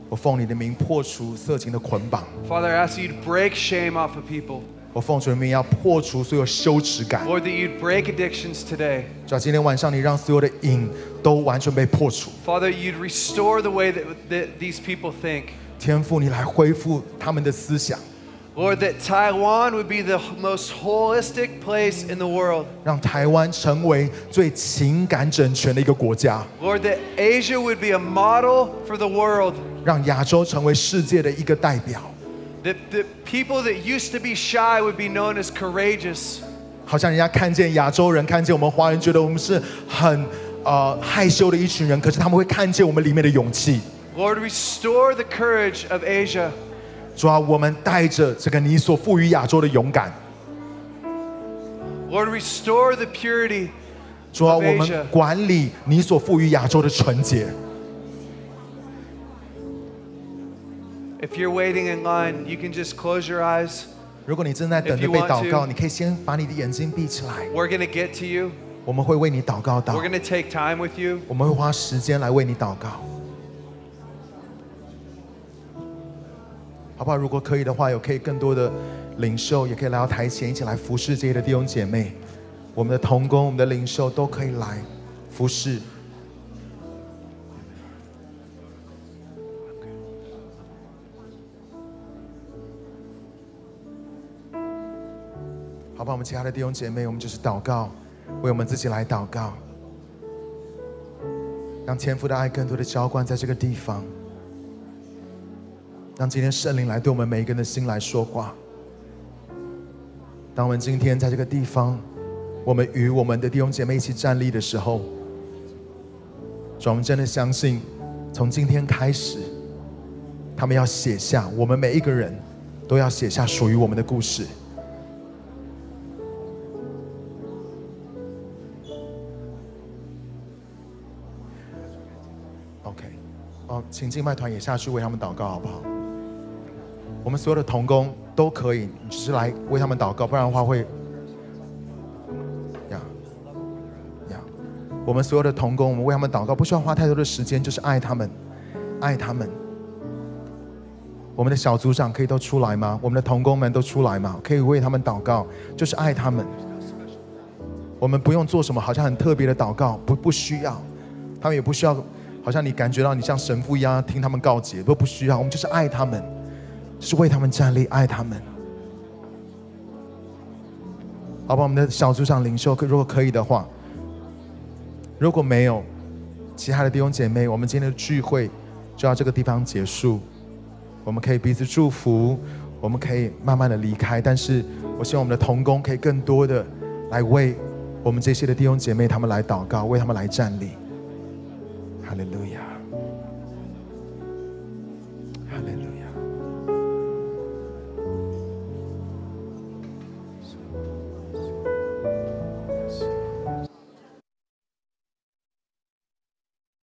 我奉你的名破除色情的捆绑。 Father, I ask you to break shame off of people. 我奉主的名要破除所有羞耻感。 Lord, that you'd break addictions today. 主啊，今天晚上你让所有的瘾都完全被破除。 Father, you'd restore the way that these people think. 天父，你来恢复他们的思想， Lord, that Taiwan would be the most holistic place in the world. 让台湾成为最情感整全的一个国家， Lord, that Asia would be a model for the world. 让亚洲成为世界的一个代表。 That the people that used to be shy would be known as courageous. 好像人家看见亚洲人，看见我们华人，觉得我们是很害羞的一群人，可是他们会看见我们里面的勇气。 Lord, restore the courage of Asia. 主啊，我们带着这个你所赋予亚洲的勇敢。 Lord, restore the purity 主啊， of 我们 Asia. 管理你所赋予亚洲的纯洁。 If you're waiting in line, you can just close your eyes. 如果你正在等着被祷告，你可以先把你的眼睛闭起来。 We're going to get to you. 我们会为你祷告 We're going to take time with you. 我们会花时间来为你祷告，好不好？如果可以的话，有可以更多的领袖也可以来到台前，一起来服侍这些的弟兄姐妹。我们的同工、我们的领袖都可以来服侍。好吧，我们其他的弟兄姐妹，我们就是祷告，为我们自己来祷告，让天父的爱更多的浇灌在这个地方，让今天圣灵来对我们每一个人的心来说话。当我们今天在这个地方，我们与我们的弟兄姐妹一起站立的时候，主，我们真的相信，从今天开始，他们要写下，我们每一个人都要写下属于我们的故事。请敬拜团也下去为他们祷告，好不好？我们所有的同工都可以，你只是来为他们祷告，不然的话会，我们所有的同工，我们为他们祷告，不需要花太多的时间，就是爱他们，爱他们。我们的小组长可以都出来吗？我们的同工们都出来吗？可以为他们祷告，就是爱他们。我们不用做什么好像很特别的祷告，不需要，他们也不需要。好像你感觉到你像神父一样听他们告解，都不需要，我们就是爱他们，就是为他们站立，爱他们。好吧，我们的小组长领袖，如果可以的话，如果没有其他的弟兄姐妹，我们今天的聚会就到这个地方结束。我们可以彼此祝福，我们可以慢慢的离开，但是我希望我们的同工可以更多的来为我们这些的弟兄姐妹他们来祷告，为他们来站立。哈利路亚。